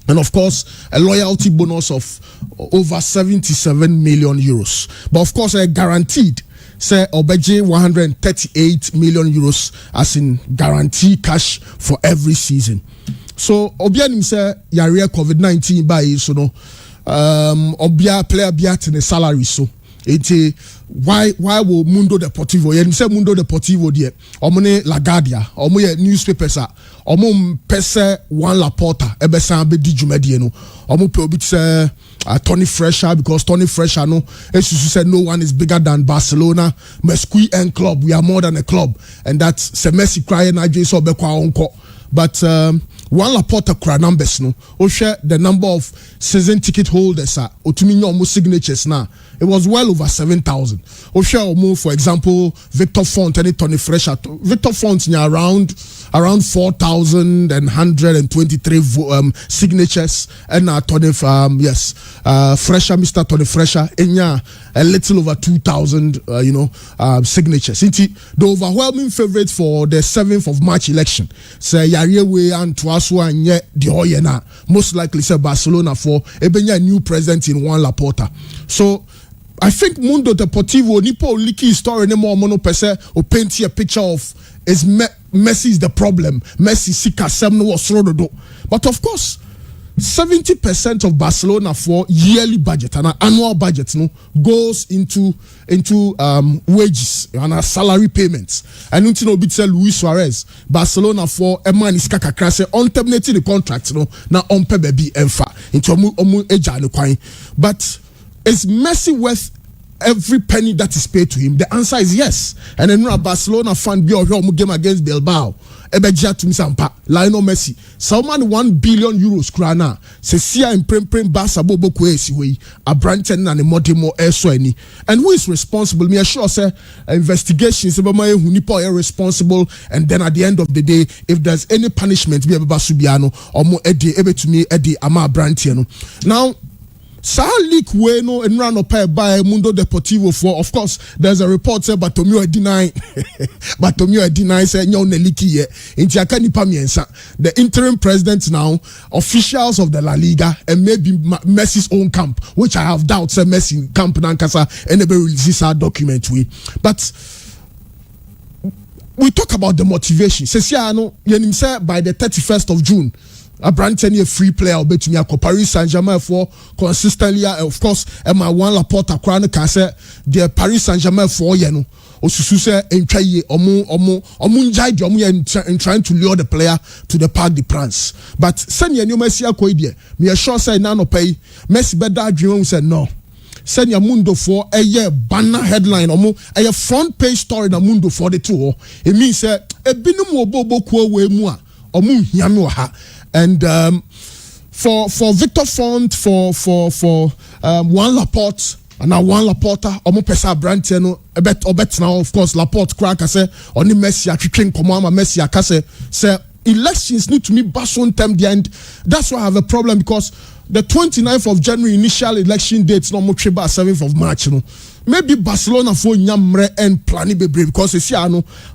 And of course, a loyalty bonus of over 77 million euros. But of course, guaranteed, say, Obeje 138 million euros as in guarantee cash for every season. So, Obianim say, Yaria COVID-19 by so no, Obia player biat in the salary so. It's why will Mundo Deportivo? You say Mundo Deportivo there. Omone La Guardia. Omo newspapers are. Omo pese Juan Laporta. Ebesa be di jumedi no. Omo pe obi say Tony Fresher because Tony Fresher no. Jesus said no one is bigger than Barcelona. Mesqui and club. We are more than a club, and that's Messi crying. I just saw Bekwa onko. But Juan Laporta cry numbers no. O share the number of season ticket holders are. Otumi almost signatures now. It was well over 7,000. O share move for example Victor Font and Tony Fresher. Victor Font around 4,123 signatures and Tony Fresher Mr. Tony Fresher enya a little over 2,000 signatures. The overwhelming favorite for the 7th of March election say Yarewe and Tuasu and yet the Oyena most likely say Barcelona for ebenya new president in Juan Laporta. So I think Mundo Deportivo Nipo Liki story anymore mono pese or paint a picture of is Messi is the problem. Messi sika semno was rodo. But of course 70% of Barcelona for yearly budget and annual budget goes into wages and salary payments. And until no bit say Luis Suarez Barcelona for a man is kakakra say on terminating the contract now on pe baby enfa into omu eja no kwan. But is Messi worth every penny that is paid to him? The answer is yes. And then a Barcelona fan be or game against Bilbao. Ebeja to Sampa, Lionel Messi. Someone 1 billion euros krana. Se sia in prem Barca bobo kwesi we a branchen and a modimo any. And who is responsible? Me assure say investigations about my hunipo are responsible. And then at the end of the day, if there's any punishment, be a Basubiano or more Eddie ebe to me Eddie Ama Brantiano. Now Sa leak we no and run up by Mundo Deportivo for of course there's a report say Bartomeu deny say nyo ne leak ye inti aka nipa miensa the interim president now officials of the La Liga and maybe Messi's own camp which I have doubts say Messi camp nankasa and be release our document we but we talk about the motivation say no yenim say by the 31st of June a brand a free player bet me Paris Saint-Germain for consistently of course Emma Juan Laporta crown can say the Paris Saint-Germain for osusu say entwa ye omo njai de omo ye trying to lure the player to the Parc des Princes. But send your Messi akoidie me sure say na no pay Messi better dream say no. Send your Mundo for a year banner headline or a front page story na Mundo for the two. It means a binum obobo kwa we mua or mu yanu ha. And for Victor Font for Juan Laporte and now Juan Laporta omo pesa brantiano bet now of course Laporte crack say oni Messi atwetwen komama Messi akase say elections need to meet Barcelona term the end. That's why I have a problem, because the 29th of January initial election dates no more 7th of March. Maybe Barcelona for nyamre and planning be because you see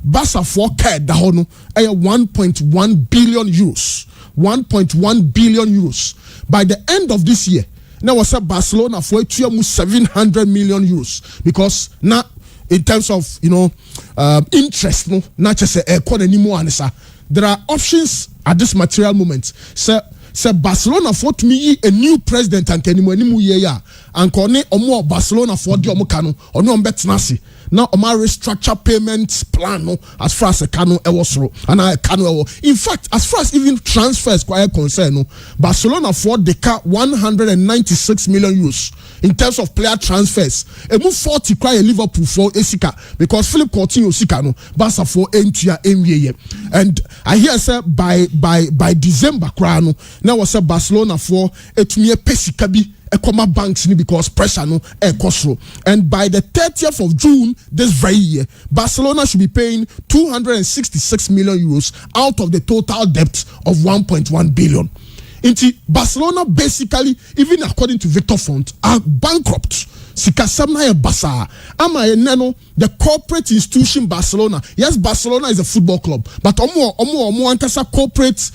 Barca for card da hono 1.1 billion euros. 1.1 billion euros by the end of this year. Now was Barcelona for 700 million euros, because now in terms of interest no not just anymore. There are options at this material moment. Say Barcelona for to me a new president and anymore ya and kone omo Barcelona for the omo kanu or no betnasi. Now Omar restructure payments plan no as far as a cano ewosro and I cano. In fact, as far as even transfers quite concern no, Barcelona for the car 196 million euros in terms of player transfers. A move 40 cry Liverpool for Esika because Philip Coutinho Sika no Barca for Entia MVA. And I hear say by December crano now was a Barcelona for etumie pesikabi Ekoma banks because pressure no cost. And by the 30th of June this very year, Barcelona should be paying 266 million euros out of the total debt of 1.1 billion. Into Barcelona basically, even according to Victor Font, are bankrupt. Sikasamna e Basa. Ama eneno the corporate institution Barcelona. Yes, Barcelona is a football club, but omo antasa corporate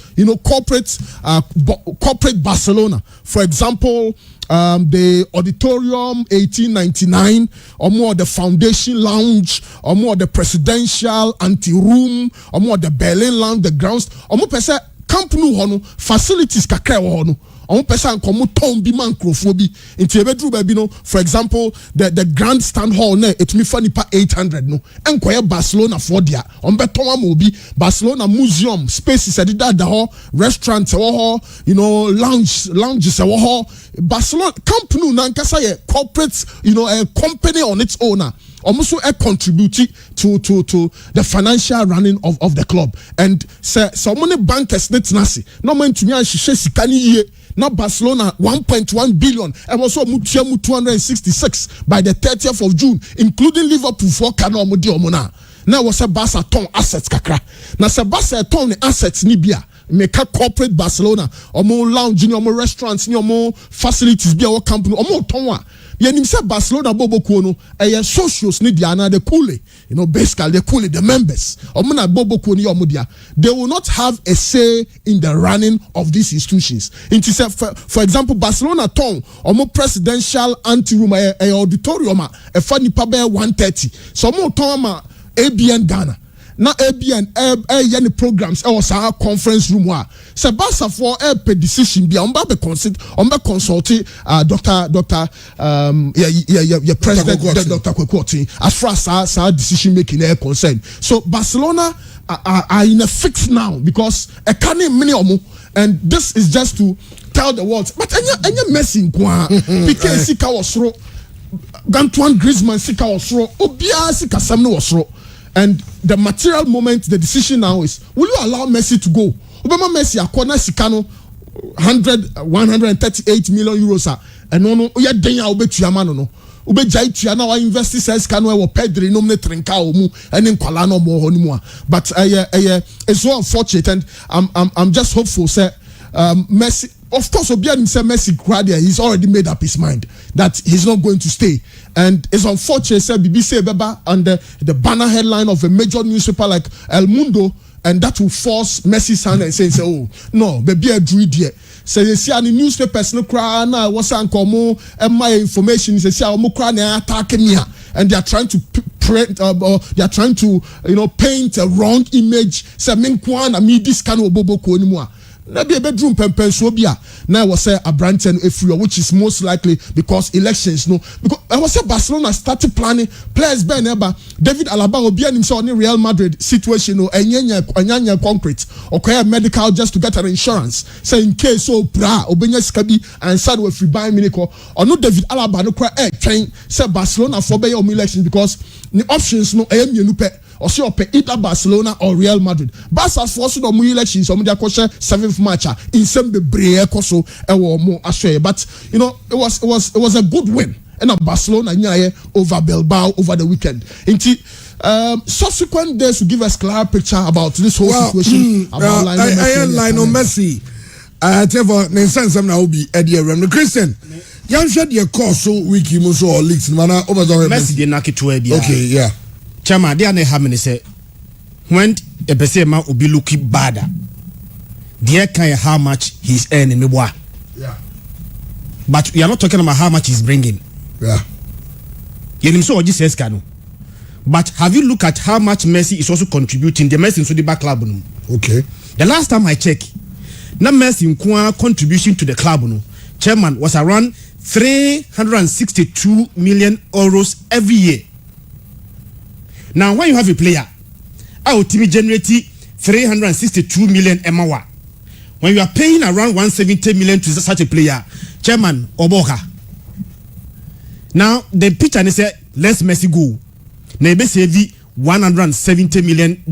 Barcelona. For example, the Auditorium 1899, or more the Foundation Lounge, or more the Presidential Ante-Room, or more the Berlin Lounge, the grounds, or more pesa Camp Nou hono facilities kakra hono. On person come town be microphobi into a bedroom baby no. For example, the grandstand hall ne it me funny pa 800 no. Enquire Barcelona for dia. On beton mobi Barcelona museum spaces at the hall, restaurants hall, lounges hall. Barcelona Camp Nou nankasa ye corporate, a company on its owner. Also contribute to the financial running of the club. And so many bankers net nasi. No man to me and she sikani ye. Now Barcelona 1.1 billion and also Mutiamu 266 by the 30th of June, including Liverpool for Kano Mudi Omona. Now was a Barca ton assets kakra. Now se Barca ton assets nibia. Make a corporate Barcelona or more lounge, more restaurants, more facilities, be our company, or more tonwa. Yenim say Barcelona bobo kono socials need yana the kule, basically the kule the members. Omuna bobo kono yomudia. They will not have a say in the running of these institutions. For example, Barcelona ton or more presidential Ante-Room auditorium a funny pabe 130. So more toma ABN Ghana. Now ABN any programs was our conference room wa se Barca for a decision be on be consult Dr. President Dr. Kwekoti as far as our decision making is concerned. So Barcelona are in a fix now because a canning minimum, and this is just to tell the world. But any messing kwa PK Sika was through Antoine Griezmann Sika was through Obia Sika Samno was through. And the material moment, the decision now is, will you allow Messi to go? Obama Messi, Akona Sikano, 138 million euros. And no, we are doing our bet to Yamano. Ube Jai Tiana, our investors says, Cano, or Pedri, nominate Trincao, and then Colano more anymore. But it's so unfortunate, and I'm just hopeful, sir. Messi, of course, Obianim said Messi Gradia, he's already made up his mind that he's not going to stay. And it's unfortunate, said BBC Beba under the banner headline of a major newspaper like El Mundo, and that will force Messi's hand and say, oh, no, baby, I drew it. So you see, any newspapers no cry now, what's uncommon, and my information is, say, I'm attacking me. And they are trying to they are trying to paint a wrong image. Say, men kwana me this kind of bobo ko anymore. na be a bedroom pempenso bia na was say a Branton Efrio, which is most likely because elections no because I was say Barcelona started planning players by neighbor David Alaba will be an himself in Real Madrid situation no enya concrete or medical just to get an insurance say in case so bra obenya skabi and sad we free buy miniko or no David Alaba no cry train say Barcelona for be election because the options no mienu pe or see up either Barcelona or Real Madrid. Barca forced on election so media question 7th match in some the break so more ashray. But you know it was a good win and a Barcelona over Bilbao over the weekend. Subsequent days to give us clear picture about this whole situation about Lionel Messi. I tell you, Nelson some now be Eddie Ram. Christian, you should your course so wiki muso or leaks mana over the Messi did not get to Eddie. Okay, yeah. Chama, they are not having say when a person will be looking bad. Dear kind of how much he's earning, yeah. But we are not talking about how much he's bringing. Yeah. You know, just says cano. But have you looked at how much Messi is also contributing? The Messi into the back club. Okay. The last time I checked, now Messi contribution to the club, chairman was around 362 million euros every year. Now, when you have a player, our team generate 362 million MWA. When you are paying around 170 million to such a player, chairman Oboka. Now, the pitcher they say, let's Messi go. Maybe save $170 million.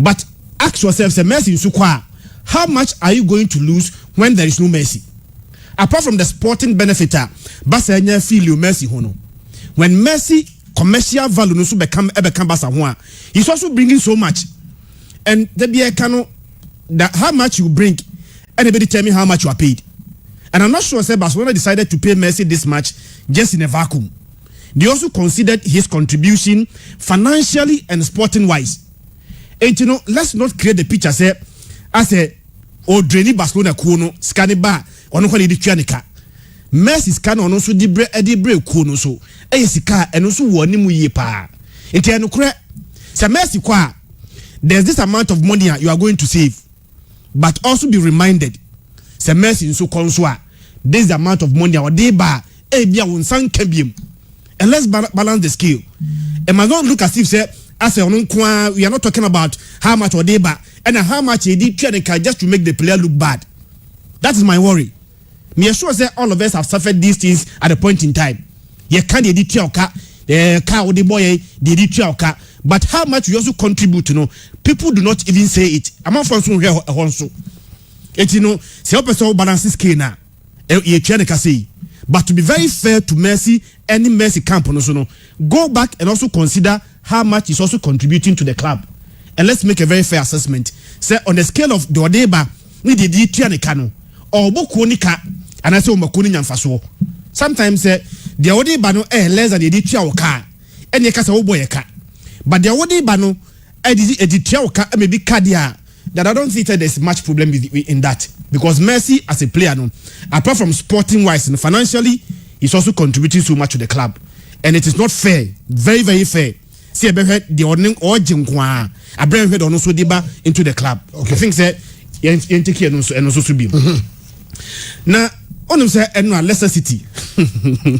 But ask yourself, say Messi in Sukwa, how much are you going to lose when there is no Messi? Apart from the sporting benefiter, Barca feel you Messi hono. When Messi commercial value no so become Barca one, he's also bringing so much. And the be cano that how much you bring, anybody tell me how much you are paid. And I'm not sure say Barcelona decided to pay Messi this much just in a vacuum. They also considered his contribution financially and sporting wise. And you know, let's not create the picture say as a Dreni Barcelona kuno skaniba ono kwali di tuanika. Messi scan ono so dibre kuno so. Sika eno so woni mu yie pa. Enti eno kure say Messi kwa there's this amount of money you are going to save. But also be reminded say Messi nso konswa this amount of money our day ba bia won san kabiem. And let's balance the scale. And must not look as if say as we are not talking about how much or deba and how much he did just to make the player look bad. That is my worry. Me sure say all of us have suffered these things at a point in time. You can't edit your car or the boy they did your car. But how much we also contribute to know people do not even say it. I'm not from here also. It you know say up so balance scale now. You can say. But to be very fair to Messi, any Messi camp no, go back and also consider how much is also contributing to the club. And let's make a very fair assessment. Say on the scale of the Odeba, we did Tianicano or Bokunika, and I say Makuni Yanfaso. Sometimes the Odeba no less than the Editia car, and the Casa boy car. But the Odeba no Editia car maybe Kadia. That I don't think that there's much problem in that because Messi as a player, no, apart from sporting wise and financially, is also contributing so much to the club, and it is not fair, very very fair. See, I heard the ordering or Jinkwa, I bring head on also deba into the club. Okay, I think say you take care and also to be. Now, on them say Leicester City,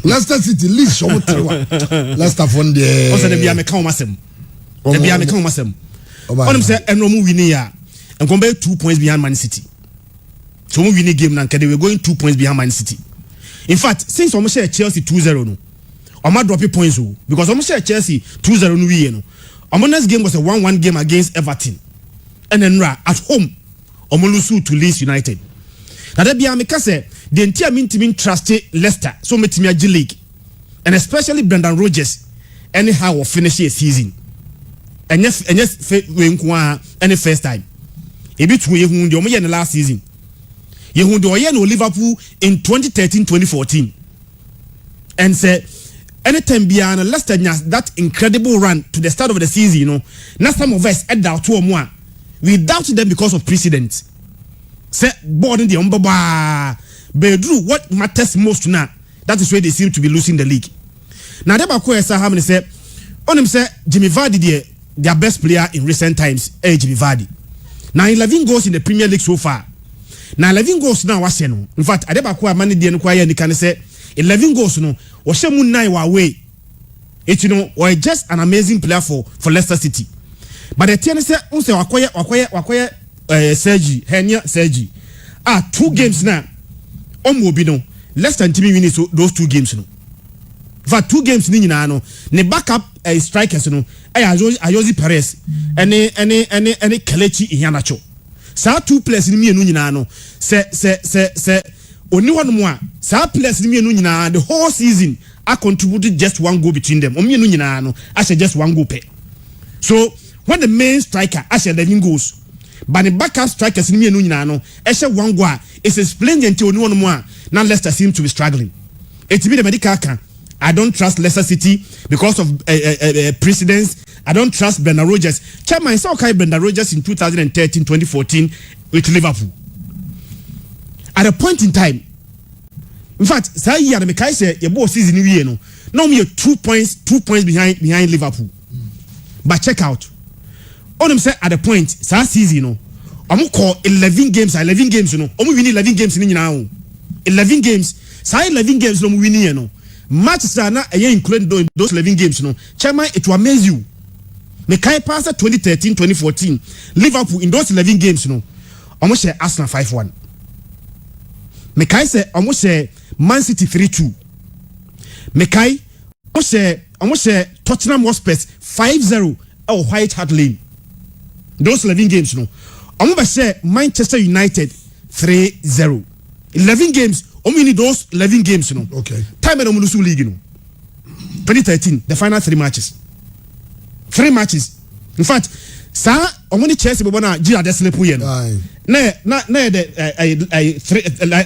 Leicester City, Leeds, Leicester from the. Also, the Biame Kamasem, the Biame Kamasem. On them say Enromu Winia. And come back 2 points behind Man City. So we win a game now, they were going 2 points behind Man City. In fact, since almost share Chelsea 2-0 no, I'm not dropping points because almost share Chelsea 2-0 no. Our next game was a 1-1 game against Everton, and then at home, Omolusu to Leeds United. Now that be say the entire team trusted Leicester, so me team G League, and especially Brendan Rodgers, anyhow will finish a season. And yes, any first time. Ebi tu yehu ndi omoye in the last season. Yehu ndi oye no Liverpool in 2013-2014. And say anytime beyond Leicester has that incredible run to the start of the season, you know. Now some of us head out to one. We doubt them because of precedent. Say board in the umbaba. Bedru what matters most now. That is where they seem to be losing the league. Now they bakwe say how many say on him say Jimmy Vardy their best player in recent times, Jimmy Vardy. Now 11 goals in the Premier League so far. Now 11 goals now was no. In fact, Adebayo mani di enquire ni can say 11 goals no. Oshemu 9 were away. It or just an amazing player for Leicester City. But the team say unse wakoye Sergi, Henya Sergi. 2 games now. Omo no. Leicester team win those 2 games no. In fact, 2 games ni nyina no. Ne backup strikers no. Ayozi Perez. Any Kelechi Iheanacho. Sa 2 players ni mienu nyina no. Se oni one more. Sa players ni mienu nyina the whole season I contributed just 1 goal between them. Omienu nyina no. I said just 1 goal pay. So when the main striker I said 11 goals. But the backup strikers ni mienu nyina no. I said 1 goal. It's explained until oni one more. Now Leicester seem to be struggling. It be the medical can. I don't trust Leicester City because of precedents. I don't trust Brendan Rodgers. Chairman saw Brendan Rodgers in 2013-2014 with Liverpool. At a point in time, in fact, say year the Mekai say your boss season we no. Now we are 2 points behind Liverpool. But check out. On them say at the point, say season no. Omo call 11 games no. Omo win 11 games ni nyina 11 games. Say 11 games no win here no. Matches are not included those 11 games no. Chairman, it will amaze you. Mekai pass 2013-2014 Liverpool in those 11 games no. Almost share Arsenal 5-1. Mekai say almost share Man City 3-2. Mekai almost share Tottenham Hotspur 5-0 or White Hart Lane. Those 11 games no. Almost share Manchester United 3-0. 11 games. Only those 11 games, no. Okay. Time in the League, no. 2013, the final 3 matches. 3 matches. In fact, sir, only Chelsea bobona Gia Deslepu yen. The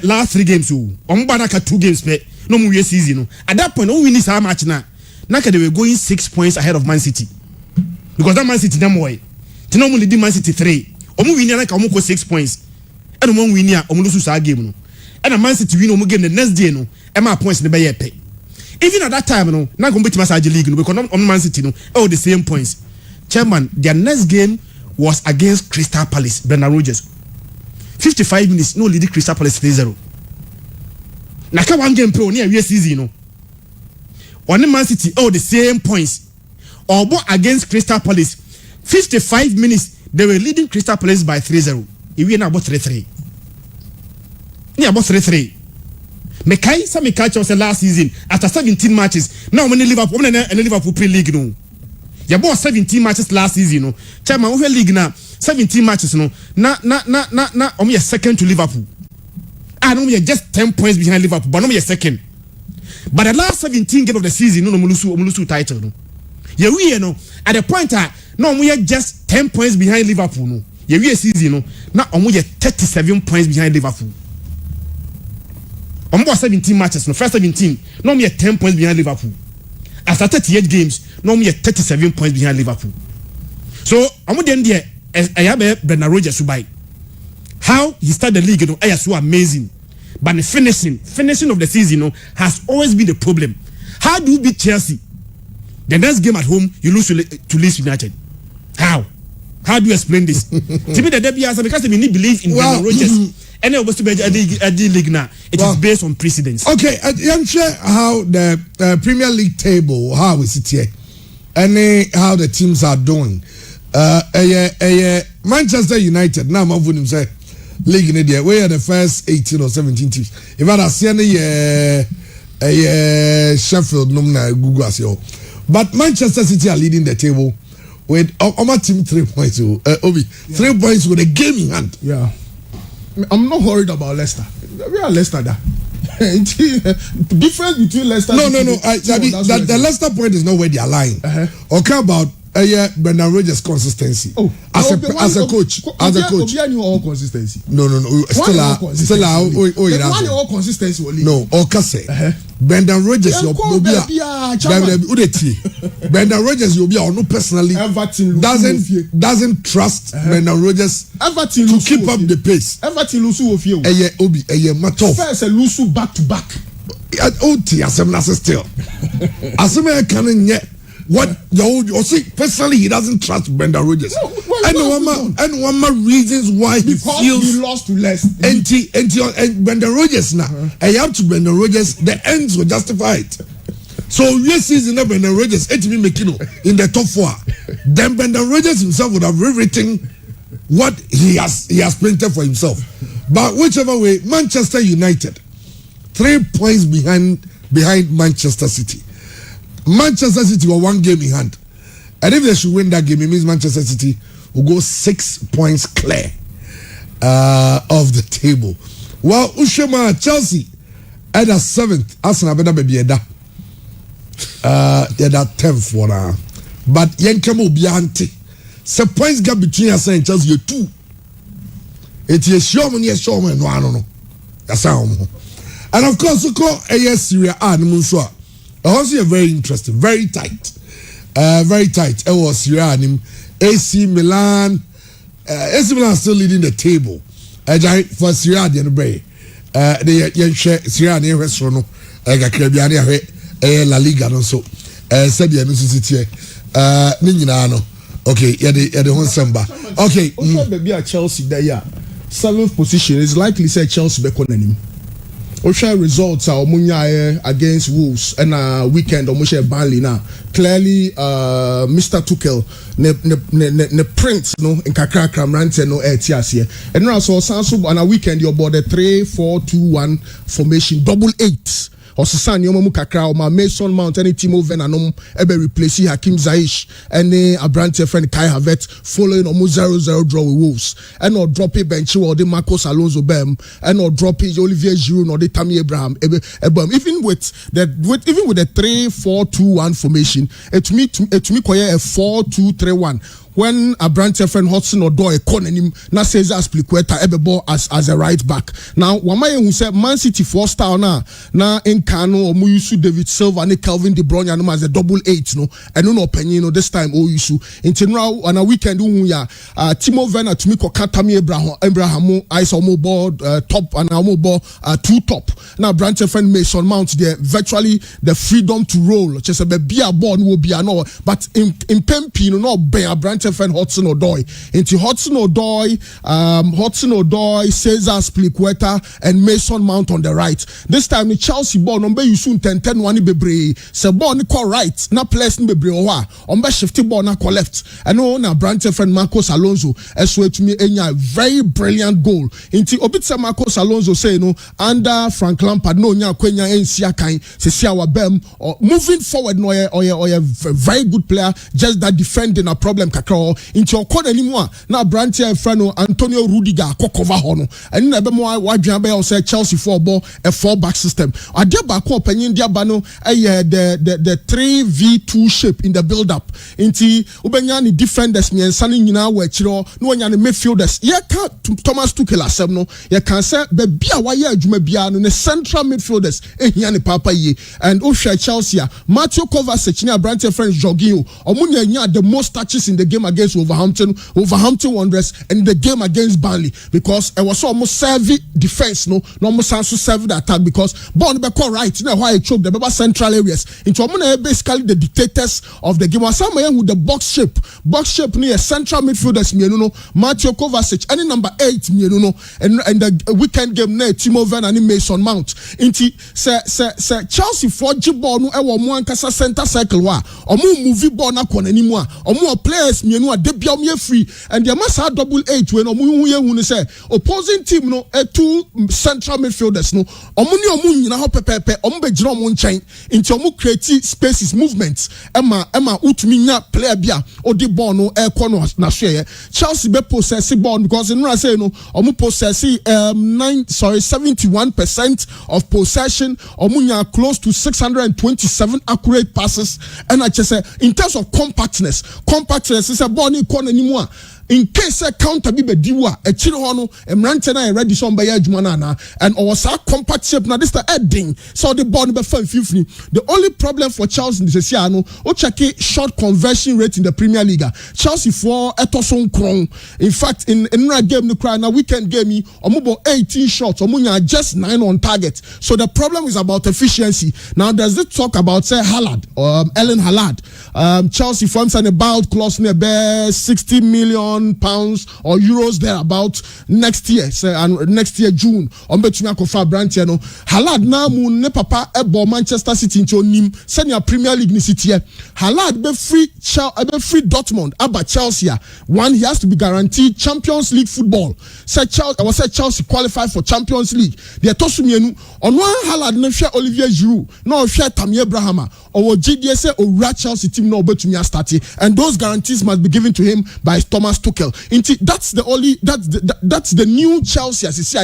last 3 games, Ombanaka 2 games, no more season. At that point, we need some match now. Naka they were going 6 points ahead of Man City. Because that Man City, them way. To normally do Man City 3. Omu win like Omuko 6 points. And Omu win here, Omulusu sa game, no. And a Man City win Omu game the next day, no. Emma points in the bay pay. Even at that time, no, not going to beat Massage League, no, because on Man City, no, all the same points. Chairman, their next game was against Crystal Palace, Brendan Rodgers. 55 minutes, no lead Crystal Palace 3-0. Naka 1 game pro near season, no. On Man City, all the same points. Or against Crystal Palace, 55 minutes, they were leading Crystal Palace by 3-0. He win about 3-3. Yeah, about 3-3. Mekai some catch us last season after 17 matches. Now when Liverpool pre-league no. You bought 17 matches last season no. Chairman we league now 17 matches no. Na only second to Liverpool. And only just 10 points behind Liverpool, but only second. But the last 17 games of the season no Mulusu title no. Yeah we no at the point no we just 10 points behind Liverpool no. Yeah we season no. Now only 37 points behind Liverpool. On 17 matches, no first 17, no me 10 points behind Liverpool. After 38 games, no me 37 points behind Liverpool. So I'm then there. I have Brendan Rodgers buy. How he started the league, you know, is so amazing. But the finishing of the season, you know, has always been the problem. How do you beat Chelsea? The next game at home, you lose to Leeds United. How? How do you explain this? To me, the debut answer because we need believe in Brendan Rodgers. And it was to be a league now. It is based on precedence. Okay, I'm sure how the Premier League table, how is it here? And how the teams are doing. Manchester United, now I'm going to say, league in India, we are the first 18 or 17 teams. If I see any Sheffield, Google as you. But Manchester City are leading the table with our team 3 points. Obi, 3 points with a game in hand. Yeah. I'm not worried about Leicester. We are Leicester there. Difference between Leicester. No. The Leicester point is not where they are lying. Okay, about Brendan Rodgers' consistency. Oh, as a coach. As a coach. All consistency. No. Still all consistency. No, Okase. Brendan Rodgers, Brendan Rodgers, you'll be no personally doesn't trust Brendan Rodgers to keep up the pace. Everton lose Obi matter. First lose back to back. Oti asem na still. Asem e kan nye what you see personally he doesn't trust Brendan Rodgers. And one more reasons why because he lost to Leicester. And Brendan Rodgers now. I have to Brendan Rodgers. The ends were justified. So this season, Brendan Rodgers, in the top 4. Then Brendan Rodgers himself would have rewritten what he has printed for himself. But whichever way, Manchester United, 3 points behind Manchester City. Manchester City were 1 game in hand, and if they should win that game, it means Manchester City will go 6 points clear of the table. While Ushema Chelsea at the 7th, Arsenal better be they're that 10th for now. But Yenkemo Bianti, so points gap between us and Chelsea 2. It is Showman, no. That's how. And of course, we call AS Syria and Munsua. Also, very interesting, very tight. It was Syria and AC Milan. AC Milan still leading the table. For Syria and the Syria and the restaurant. La Liga no so. Serbia no city. Ninginano. Okay, the whole Samba. Okay. Maybe at Chelsea there, 7th position is likely say Chelsea be konanim. Osha results are Omunya against Wolves and weekend Omusha Burnley now. Clearly, Mr. Tuchel ne print no in kakra kramrante no etiasie. And now so Sansu on a weekend your board 3-4-2-1 formation 8. Osasan yomu kakra ma Mason Mount any Timo Werner ebe replace Hakim Ziyech and Abrante friend Kai Havertz following omu 0-0 draw with Wolves and or drop it bench or the Marcos Alonso bem and or drop it Olivier Giroud or the Tammy Abraham even with the 3-4-2-1 formation it me koye a 4-2-3-1 when Abrante friend Hudson Odoi Konenim na Cesar Azpilicueta ebebo as a right back. Now wamaye who said Man City 4-star na Nkano omu yusu David Silva and Calvin De Bruyne and as a 8 no and no penny this time o yusu intinra on a weekend ya Timo Werner to me ko Tammy Abraham ice omo board top and omo ball 2 top. Now Abrante friend Mason Mount there virtually the freedom to roll just a be a ball will be no but in Pempino no be Abrante friend Hudson Odoi into Hudson Odoi, Cesar Azpilicueta and Mason Mount on the right. This time the Chelsea ball number you soon 10 one bebre se ball ni call right na place ni bebre owa ombe shifty ball na call left and no na Abrante friend Marcos Alonso eswe to me enya very brilliant goal into obitse Marcos Alonso say no under Frank Lampard no nya kwenya ensia kan se sia wa bem moving forward no or very good player just that defending a problem kakra into corner anymore na Abrante friend Antonio Rudiger cover hono and na be mo wadwan be say Chelsea 4 ball a 4-back system ade ba ko panyin dia ba no the 3v2 shape in the build up into ubenya ni defenders miensa ni nyina wa chiro no nya ni midfielders ye ka Thomas Tuchel asem no ye kan say be bia wa ye adwuma bia no ne central midfielders ehia ni papa ye and Osha Chelsea Matthew Kovacic ni Abrante friend Jorginho omunya nya the most touches in the game against Wolverhampton Wanderers and the game against Burnley because it was almost serve defense no almost also serve the attack because Bond be call right now why he choke the central areas into basically the dictators of the game was some with the box shape near central midfielders no Matthew Kovacic any number 8 no and the weekend game near Timo Werner and Mason Mount into say Chelsea 4G ball no e wo mo ankasa center circle wa omo movie ball na kona ni mu a omo players mienu a debia omo free and the massa 8 when omo hu say opposing team no 2 central midfielders no omo ni omo nyina ho pepepe omo be gina omo nchen into omo create spaces movements ema utumi nya player bia odi ball no e kono na hwe Chelsea be possess ball because in say no omo possess 71% of possession omo nya close to 627 accurate passes and I just say in terms of compactness is a ball in corner anymore in case a counter be bediwa a chiro emrantena ready some by Jumana and also compact shape now this the heading so the ball be fun 50. The only problem for Chelsea in this year o check short conversion rate in the Premier League. Chelsea for etoson kron. In fact in a game no cry now weekend game omubo 18 shots omunya just 9 on target. So the problem is about efficiency. Now there's this talk about say Haaland Ellen Haaland Chelsea funds an about close near bare 60 million pounds or euros there about next year say and next year June on betumi akofa branch no Haaland na mu ne papa ebo Manchester City into nim senior Premier League ni city Haaland be free Dortmund aba Chelsea one he has to be guaranteed Champions League football say Chelsea qualify for Champions League the tosumienu on one Haaland na hwe Olivier Giroud na hwe Tammy Abraham or GDS say o Chelsea team no betumi start and those guarantees must be given to him by Thomas Tuchel. That's the new Chelsea as you see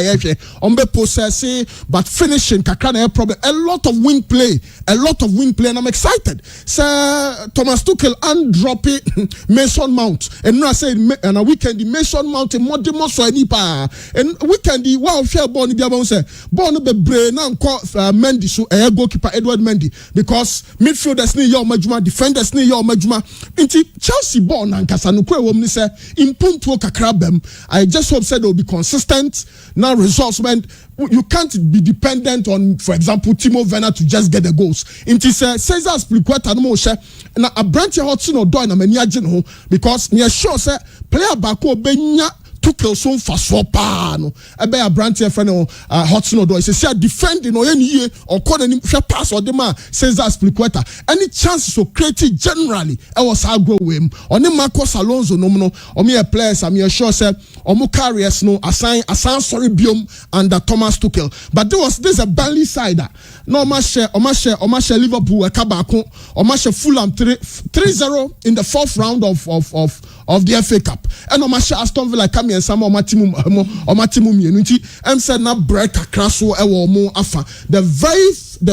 Ombe possess but finishing kakra problem. A lot of wing play and I'm excited. Sir Thomas Tuchel and drop it Mason Mount and now say and a weekend the Mason Mount more demo so any pa and weekend the wow share born the about say born be brain now call Mendy so goalkeeper Edward Mendy because midfielders need your majuma defenders need your majuma into Chelsea born and Kasanukwe woman say impunto kakrabem. I just hope said they'll be consistent now results when you can't be dependent on, for example, Timo Werner to just get the goals. It is Cesar Spilicueta no more share na a branch Hudson or do na many agent because near sure say player bako benya Tuchel so fa so pa no ebe a branch friend Hudson or do say defending or any or call any pass or the man Cesar Spilicueta any chances of creating generally I was agro wim on the Marcos Alonso no or me a players I'm sure say omo carriers no assign sorry biom under Thomas Tuchel but this a Burnley side no ma share Liverpool kabako or ma share Fulham 3-0 in the 4th round of the FA Cup and o share Aston Villa come and some o matimu mienu am said na break akraso e wo mo afa the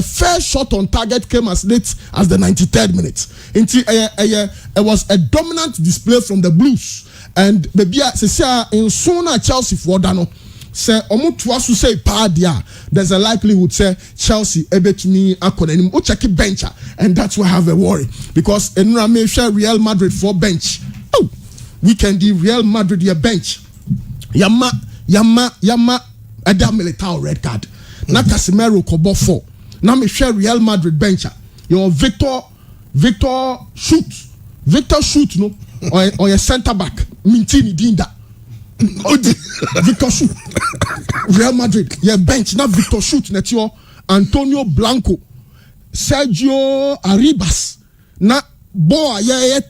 first shot on target came as late as the 93rd minute it was a dominant display from the Blues. And baby, in sooner Chelsea for Dano say omutuasu say padia. There's a likelihood say Chelsea to me akonenim o check bench and that's why I have a worry because enra me share Real Madrid for bench. Oh, we can do Real Madrid your bench. Yama Adam Militao red card. Na Casemiro kobo 4. Na me share Real Madrid bench. Your Victor shoot no or your centre back Mintini Dinda Victor shoot Real Madrid your bench not Victor shoot netio Antonio Blanco Sergio Arribas na boy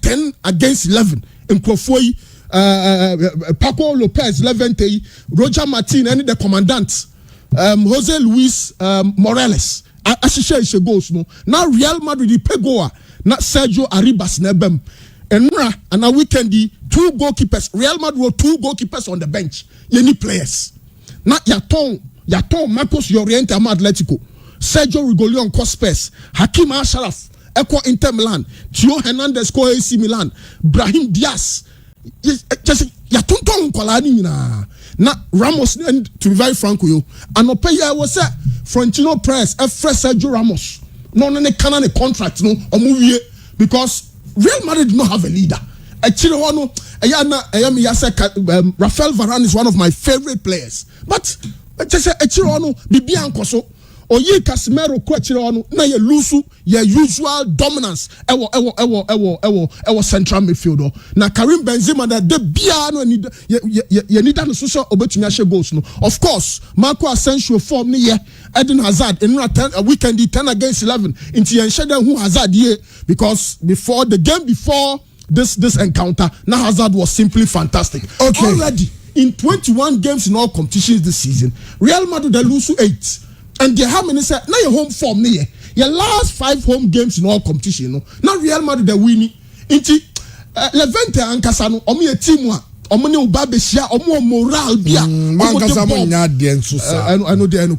10 against 11 in Kofoi Paco Lopez 11 Roger Martin and the commandant Jose Luis Morales Ashisha goals no now Real Madrid Pegoa na Sergio Arribas nebem Enra and a weekend 2 goalkeepers. Real Madrid were 2 goalkeepers on the bench. Any players. Not Yaton Marcos Llorente Atletico. Sergio Rigolion Cospes. Hakim Ashraf Echo Inter Milan. Tio Hernandez Co AC Milan. Brahim Diaz. Just Yaton Kolani na Ramos and to be very frank with you. And Opeya was a Frontino Press fresh Sergio Ramos. No Canada contract no omuwie because Real Madrid do not have a leader. Rafael Varane is one of my favorite players. But just Echirono Bibianco so or ye Casemiro Quechirono na ye lusu your usual dominance ewo central midfielder. Na Karim Benzema that de biano you need an social obetumi goals no. Of course, Marco Asensio form ni ye Eden Hazard in a weekend 10 against 11 into Yenshede who Hazard ye because before the game before this encounter now Hazard was simply fantastic. Okay. Already in 21 games in all competitions this season, Real Madrid they lose 8. And they have many say now your home form ni your last 5 home games in all competition no. Now Real Madrid they winning into Levante and Casano omo ye team wa omo ne uba besia omo moral bia man Casano nya de nsusa I know they and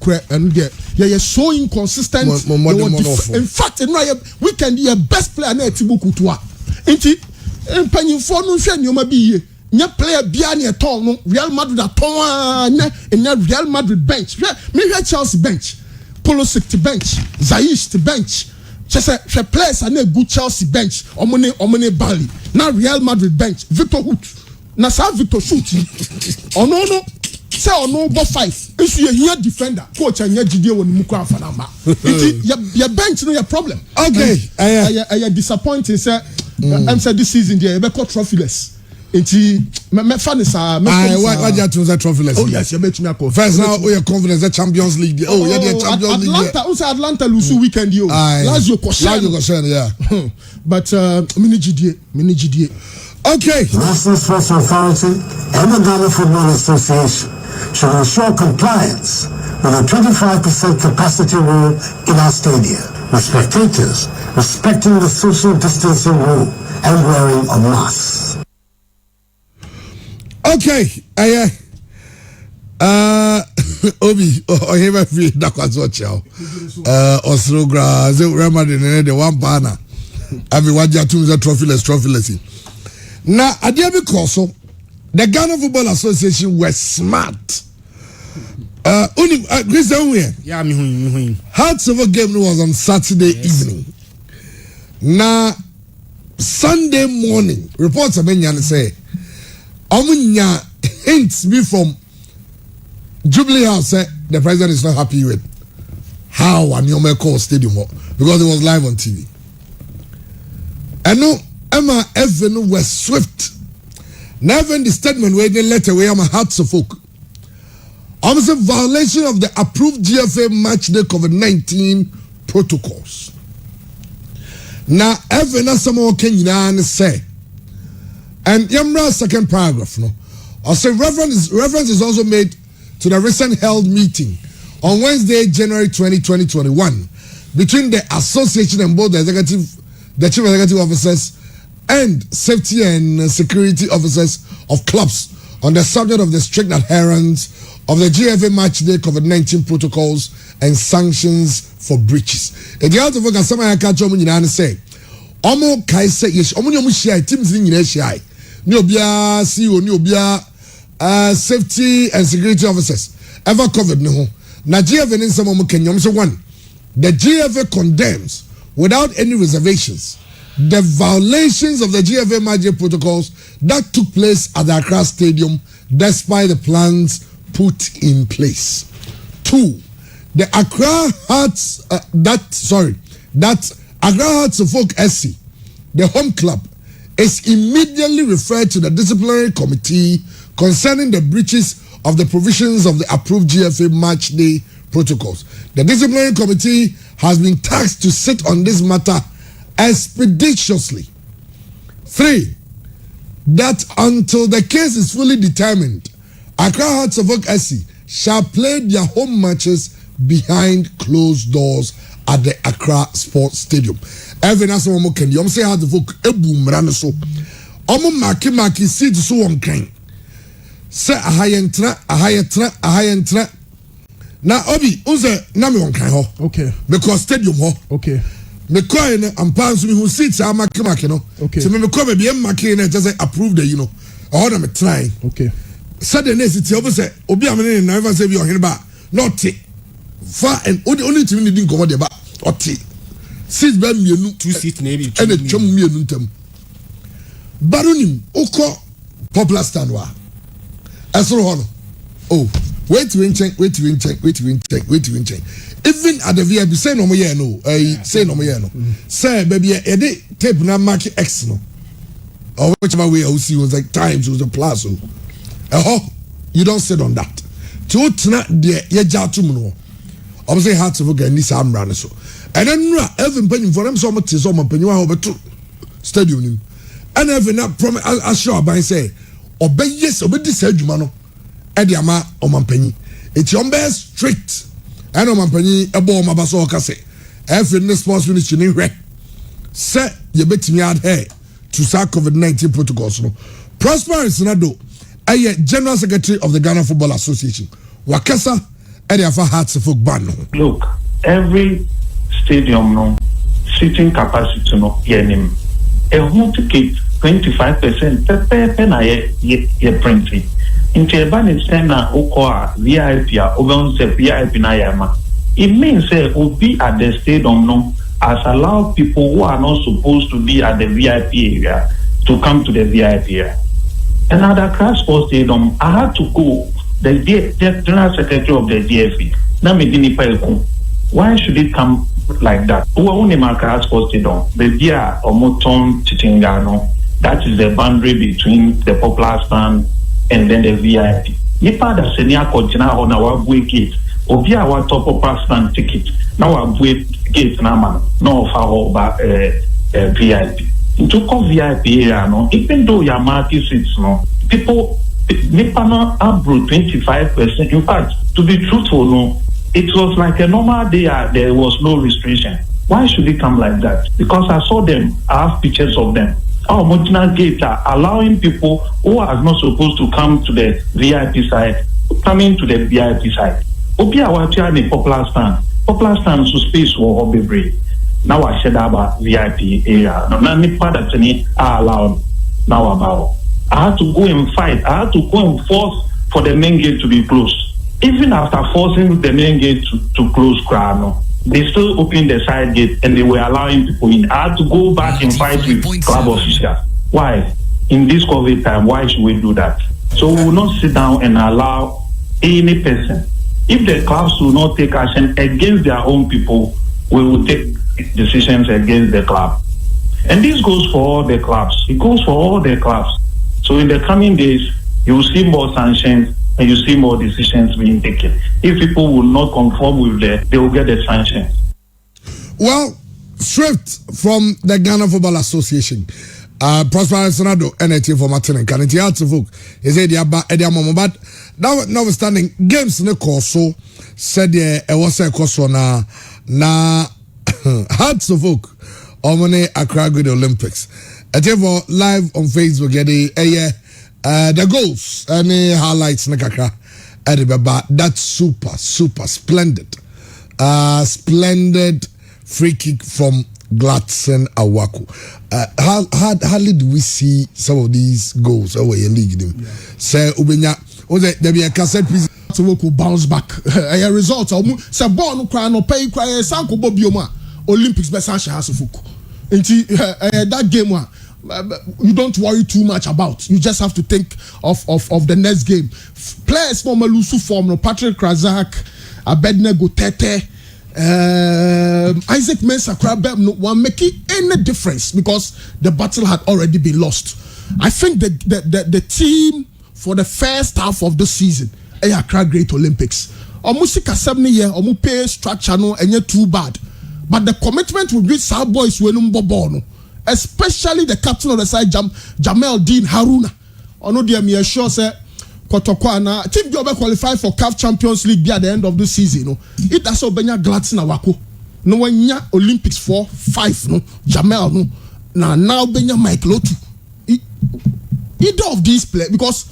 they are so inconsistent. In fact we can be your best player na Thibaut Courtois into panyimfo no hwe nyoma bi ye nya player bia ne ton no Real Madrid aton nya Real Madrid bench me Chelsea bench Pulisic to bench Ziyech to bench she players are na good Chelsea bench omone Bali na Real Madrid bench Victor Hout na sa Victor shoot ono no say ono bo 5 isu ye here defender coach anya gidie won mu kwa afana ma your bench no your problem okay I disappointing say I'm say this season there be call trophyless enti me fan is why you to say trophyless oh yes you bet me call first now we are confidence the Champions League there oh yeah the Champions League Atlanta lose weekend yo Lazio go yeah but mini GDA okay National Sports Authority and the Ghana Football Association should ensure compliance with a 25% capacity rule in our stadia, with spectators respecting the social distancing rule and wearing a mask. Okay, Obi, oheba free da kwazo chao. Osrogra, ze remedy ne de one banner. Abi waja tumza trophyless. Na adia because the Ghana Football Association were smart. Chris Owen. Yeah, me. Hearts of a game was on Saturday evening. Na Sunday morning, reports have been say, Omunya hints me from Jubilee House the president is not happy with how Anyome called stadium because it was live on TV. And no, Emma Evan was swift. Never in the statement where they let away my hearts of folk. Almost a violation of the approved GFA matchday COVID-19 protocols. Now, Evan as someone can say, and Yamra's second paragraph, no, I say reference is also made to the recent held meeting on Wednesday, January 20, 2021, between the association and both the chief executive officers and safety and security officers of clubs on the subject of the strict adherence of the GFA matchday COVID-19 protocols and sanctions for breaches. The out of work some I catch on you say, Omo kai say yes, Omo share teams in share. Niobia CEO, Niobia safety and security officers ever covered no. Na GFA in some Kenyom so one. The GFA condemns without any reservations the violations of the GFA matchday protocols that took place at the Accra Stadium despite the plans put in place. 2. The Accra Hearts that Accra Hearts of Folk SC, the home club, is immediately referred to the disciplinary committee concerning the breaches of the provisions of the approved GFA matchday protocols. The disciplinary committee has been tasked to sit on this matter expeditiously. 3. That until the case is fully determined, Accra Hearts of Oak SC shall play their home matches behind closed doors at the Accra Sports Stadium. Every national moment can you say how the folk ebum run so. Omo maki seed so on kind. Say a high entra. Na Obi unze na me on kind ho. Okay. Because stadium ho. Okay. Me coin and pants me who seats are maki no. Okay. So me come be maki na just approve the or na me try. Okay. Sudden necessity obi say obi amene na ever say bi ohene ba not far and only to me didn't come there ba oti six ba mienu 2 seats na be and twam mienu ntam baronim ukọ popular stand wa esoro ho no oh wait to check even at the VIP say no mo ye no say no mo ye no say baby e dey tape na mark X no or whichever way I see was like times was a plus you don't sit on that to tna de ye jatum no obviously hard to get this amran so and then even penny for them so much so mo penny wa obeto stadium nim and even na promise assure ban say obeyes obedi sa adwuma no e de ama omampanyi eti on be strict and omampanyi ebo omabaso okase every in sports ministry ni hwe say ye betimi adhere to sa COVID-19 protocols no Prosperous Nado General Secretary of the Ghana Football Association Wakasa Ediafa Hearts of Folk ban. Look, every stadium no seating capacity no yenim. A whole ticket 25% pepe na ye printing. Into a ban is na oko VIP or VIP na yama. It means will be at the stadium no as allow people who are not supposed to be at the VIP area to come to the VIP area. And at the Accra Sports Stadium, I had to go. The General Secretary of the DFE, Namidini Pelko. Why should it come like that? Who only Accra Sports Stadium? The Dia or Moton Chitingano. That is the boundary between the popular stand and then the VIP. Nipa da senior Kojina on our way gate. Obi our top popular stand ticket. Now our way gate na man. No for VIP. To call VIP area, no, even though your market seats, no, people, Nipa no abro 25%. In fact, to be truthful, no, it was like a normal day. There was no restriction. Why should it come like that? Because I saw them. I have pictures of them. Our marginal gate are allowing people who are not supposed to come to the VIP side coming to the VIP side. Obi our the popular stand. Popular stand to space for Hobby. Now I said about VIP area. Now Nipa that any are allowed now about. I had to go and fight. I had to go and force for the main gate to be closed. Even after forcing the main gate to close, they still opened the side gate and they were allowing people in. I had to go back and fight with club officials. Why? In this COVID time, why should we do that? So we will not sit down and allow any person. If the clubs will not take action against their own people, we will take decisions against the club. And this goes for all the clubs. It goes for all the clubs. So in the coming days, you will see more sanctions and you see more decisions being taken. If people will not conform with they will get the sanctions. Well, Swift from the Ghana Football Association, Prosper Senado, NHA for Martin and Canity Artsvok, is Edia Momo, but notwithstanding games in the course, so said there was a course na Hearts of Oak, Omone Accra Good Olympics. Etevo live on Facebook, the goals, any highlights, Nakaka, Edibaba. That's super splendid. Splendid free kick from Gladson Awaku. How did we see some of these goals over your league? Say, Ubenya, there be a cassette piece. To work will bounce back. A result, say, born no cry, no pay, cry, Sanko Bobioma, Olympics, Besancha has a fuku. That game, you don't worry too much about. You just have to think of the next game. Players from Malusu form, no Patrick Razak, Abednego Tete, Isaac Mensah Crabbe, no one making any difference because the battle had already been lost. I think the team for the first half of the season, Accra Great Olympics, almost 7 years, almost pay structure no and too bad. But the commitment with which our boys were no, especially the captain of the side, Jamel Dean Haruna. I know they are sure say Kotokwana team job qualify for CAF Champions League at the end of the season. No, it has Obenya Gladson Awako. No one nya Olympics 4-5 no Jamel no now Benya Mike Lotu. Either of these players because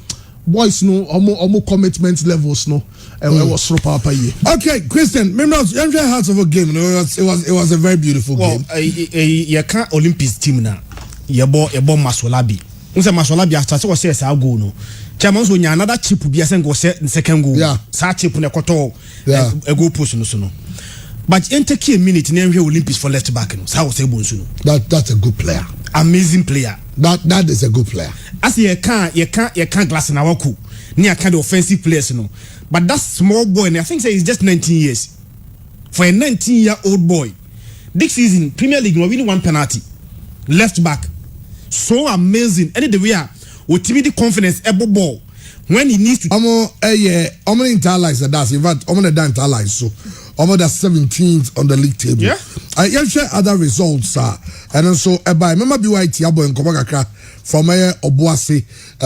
boys no almost commitment levels no. Was okay, Christian. Remember, Hearts of a game. It was a very beautiful game. You can't Olympics team now. You bought Masolabi. Unse Masolabi after so say sa go no. Chairman so nya another chip bi asen go second goal. Yeah. Sa chip na koto yeah. A goal post no so no. But enter key a minute na hwe Olympics for left back no. Sa say bon so no. That's a good player. Amazing player. That is a good player. As you can't glass na waku. Near kind of offensive players no. But that small boy, and I think he's just 19 years. For a 19-year-old boy, this season, Premier League, winning 1 penalty. Left back. So amazing. Any the way, with timid confidence, able ball. When he needs to. I'm internalize that. In fact, I'm going to internalize. So, I'm the 17th on the league table. Yeah. I share other results, and also, by remember BYT Abo in Kobakaka from Obuasi,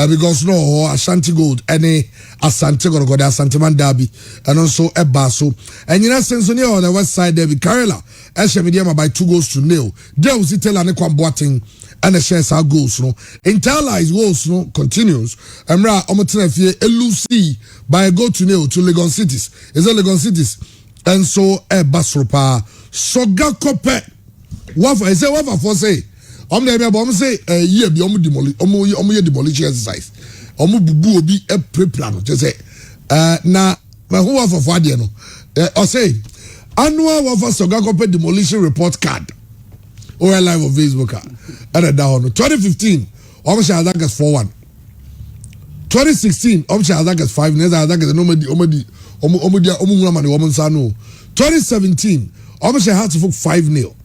because no Ashanti Gold, any Asante Gorogo, Asante Man Derby, and also Ebaso. And you know, since on the west side, there be Karela, Eshemidiama by 2-0. There was Itel and Equamboating. And the shares are goals, no. Internalize goals, no, continues. Emra Omotenefie Elusi by a goal to Legon Cities. Is it Legon Cities? And so Basropa Soga Kope. Wafa, is it Wafa for say? Om dey be say year bi om demolish exercise. Om bubu obi e pre-plan just say na who of Fadie no or say annual of Sogakope demolition report card. Or live on Facebook and a down 2015 almost as that gets 4-1. 2016 almost as that gets 5 years as that gets nobody 2017 almost had to 5-0.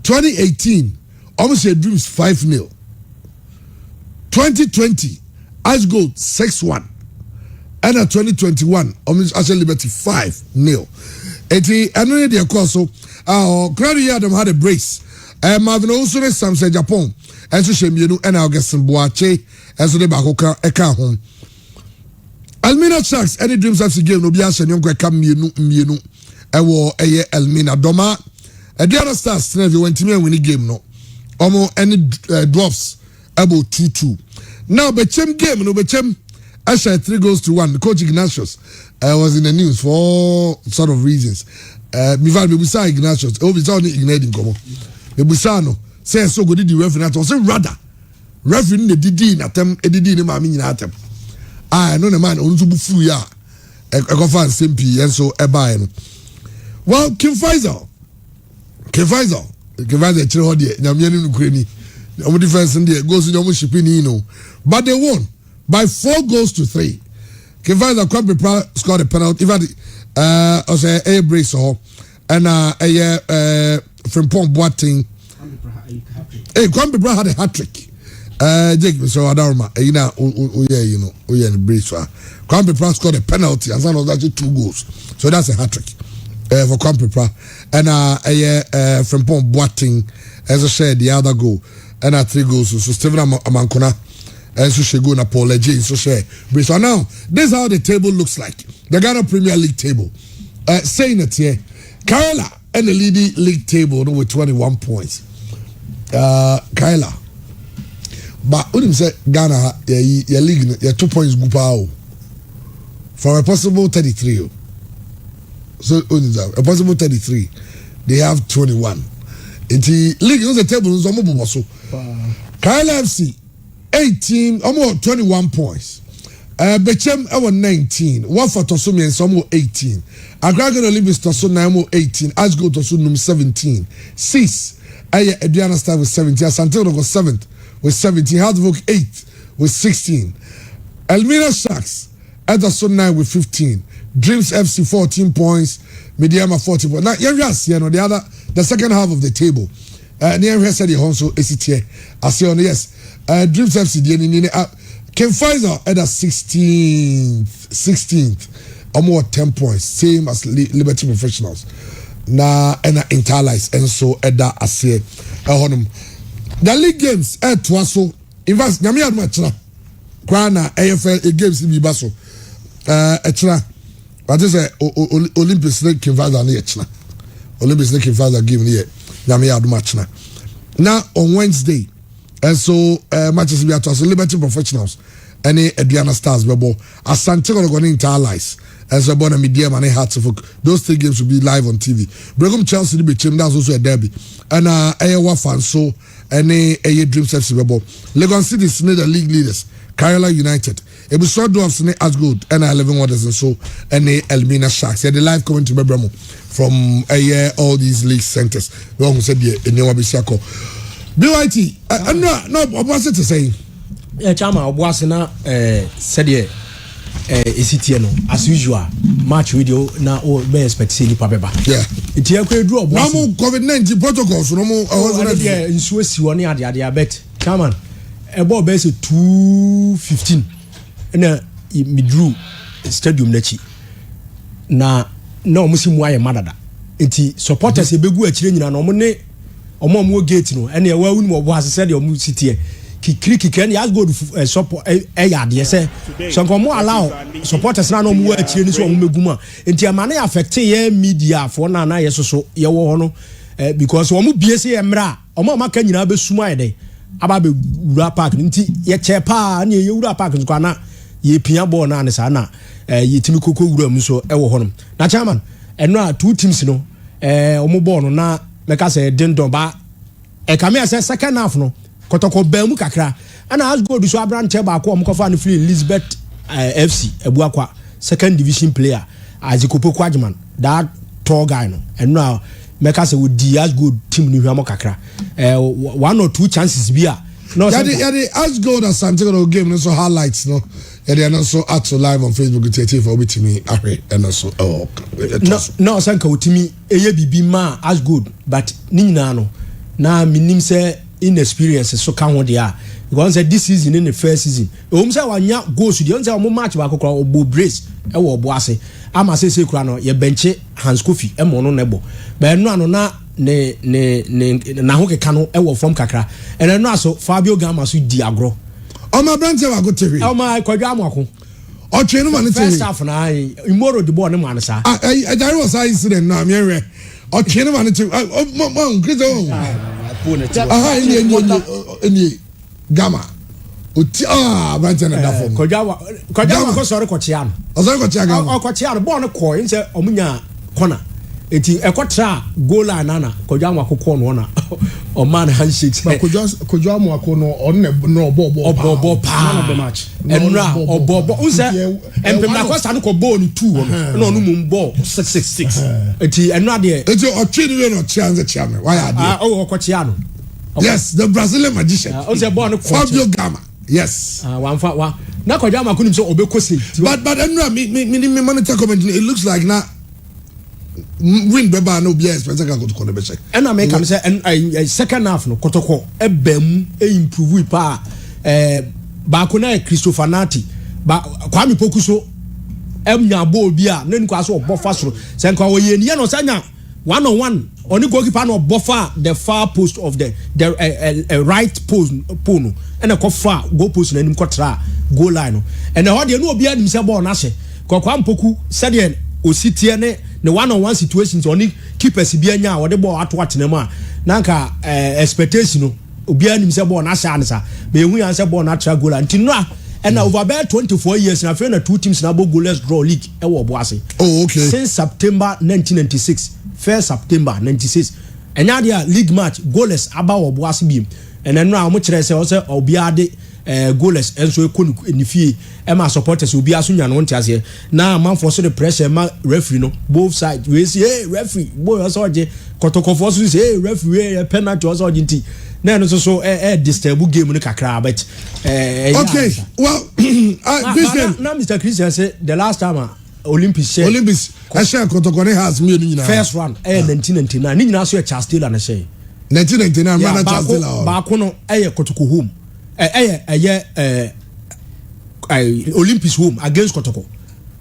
2018 almost Dreams 5-0. 2020 Ice Gold 6-1. And 2021 almost actually Liberty 5-0. And when they course so Crowley Adam had a brace. Marvin Osune Samson Japan and so Shemienu and Augustin Boache and so the Bakoka Eka home. Elmina Sharks any Dreams FC game no be a shenyon kweka mienu ewo eye Elmina Doma the other stars never went to me win the game no omo any drops about 2-2 now Bechem game no Bechem Asha 3-1 coach Ignatius was in the news for all sort of reasons before we saw Ignatius we saw igniting come Ebusano say so go did the referee to say rather referee the didi na tem edidi ni ma mi nyina atem I know the man on to bufu ya e go fan sempi en so e buy no well Kim Faisal chire ho de nyame ni nukure ni omo defense ndi goes in omo shipping no but they won by 4-3. Kim Faisal Kwampe scored a penalty if I say a brace or and Frimpong Boateng. Kwampe Bra had a hat-trick. Jake so Adarma, you know, the brace. Kwampe Bra scored a penalty and that was actually 2 goals. So that's a hat-trick for Kwampe Bra. And Frimpong Boateng as I said the other goal and 3 goals. So Stephen Amankona and so she go na Paul Leje so share. So now this is how the table looks like. The Ghana Premier League table. Saying it here, Kaila and the leading league table with 21 points. Kaila. But when you say Ghana, your league, your 2 points go out from a possible 33. So a possible 33, they have 21. In the league, the table is almost so. Kaila FC 18, almost 21 points. Bechem our 19. Watford Tosumi and some 18. Agragan Olympics Tosun 18. Asgo Tosun 17. 6. Adriana Star with 17. Santiago was 7th with 17. Hardvook 8th with 16. Elmina Sharks Ederson 9 with 15. Dreams FC 14 points. Mediama 40 points. Now yes, you know the second half of the table. Near said the Honso ACTA. I say on yes. Dreams FC Kim Faisal at 16th. Almost 10 points, same as Liberty Professionals. Na and Interlice and so Eda Ase honum. The league games at Twaso. In fact, Nyami Admachna. Kwana AFL games in Bibaso. Echna. What is Olympics Lake Kim Faisal ni echna. Olympics Lake Kim Faisal game ni Nyami Admachna. Now on Wednesday. And so matches be at Liberty Professionals and Adriana Stars bebo Asante going into allies as a born a medium and a heart of those 3 games will be live on TV. Bregum Chelsea be that's also a derby and Ayawa fan so and a Dreams FC bebo Legon City is the league leaders Kerala United it was so dwarfs as good and 11 waters and so and Elmina Sharks the live coming to Bebramo from all these league centers we almost said in Yawabisiako BYT, no, what's it to say? Chama, was na said ye, no, as usual, match video now or may expect see Pabeba. Yeah, it's a great draw. No more COVID-19 protocols, no more. I was in Swiss, one year, the bet. Chairman, about base 2:15, and me drew stadium lechi. Na no Muslim wire madada. Iti supporters a big way change na no money. Omo mo gate no ene wa wunu mo boase said o mu city kikiri ken ya go support ya de say so nko allow supporters na no mo wa akire ni so mo meguma enti amane affect ye media for na yesoso ye wo ho no because o mo bie say emra omo maka nyina be suma ye de aba be wura park nti ye chepa na ye wura park nko na ye pia ball na ne sa na ye timi koko wura mu so e wo ho no na chairman eno a 2 teams no omo ball no na meka say dindon ba come here say second half no kotoko ba mu kakra ana has go do so abrante ba ko omkofa no free Elizabeth FC Ebuakwa second division player Azikopo Kwajman that tall guy no and now make us with Diaz good team ni hwamo kakra 1 or 2 chances bia no yeah as good as Santiago game no so highlights no yeah they are so at live on Facebook TT for with me and also no sanka utimi eye bibi ma as good but ni nyina no na minim say inexperience so kan ho dia because say this season in the first season say wanya goals dey say o match ba kokora obo brace e wo obo ase ama say kura no ye benche Hans Kofi e mo no nebo ba enu ano na ne na ho keka no e wo form kakra enu aso Fabio Gama so di agro o ma brante wa go tv o ma kwadwa amako o twe no ma ne tv first half na imoro de ball ne ma sa there was a incident na me re o twe no ma ne tv mo Chris any Gama oti brante na da form kwadwa ko sorry ko chia no o sorry ko chia Gama o ko chia no ball no ko nse omunya corner eti ekotra goal anana kwadwa amako no na o man handshake but kwadwa amako no on no bobo pa match enra obobo unse empem na kwasa no ko ball no 2 no no mum ball 666 eti enra de eti o twi no chia nze chia me why are o ko chia no yes the Brazilian magician unse ball no Fabio Gama yes wa na kwadwa amako nim so obeko say but enra me monitor comment it looks like na win beba no be expect ka go to corner be check and I make am say second half no kotoko e bam e improve pa ba ko na Christopher Nati ba Kwame Pokuso nya ball bi a na nko aso obofa soro se nko wo ye no sanya 1-on-1 oni goalkeeper no obofa the far post of the right post no and a far goal post na nim kotra goal line no and ho de no obi anim se ball na hye Kwame Poku said the ositie ne 1-on-1 situations oni keepers bi anya wo de ball ato atena mu a nanka expectation no obi anim se ball na hye ansa be ehu yan se ball na tra goal anti no a and over about 24 years na fe na two teams na bo goalless draw league e wo boase okay since September 1996 1st September 96 enya dia league match goalless aba wo boase bi and no a mo kire se o se obi ade goalless enso ekonu enifie e ma supporters obi aso nya no ntiase na man for so the pressure ma referee no both sides we say hey referee boy also oje kotokofo so say hey referee penalty also oje nti na no so disturb game no kakra but okay well Christian na Mr. Christian say the last time Olympics I share kotokone has me no nyina first round 1999 ni nyina so Charles Taylor na say 1999 man Charles Taylor ba ko no kotoko home Olympics home against Kotoko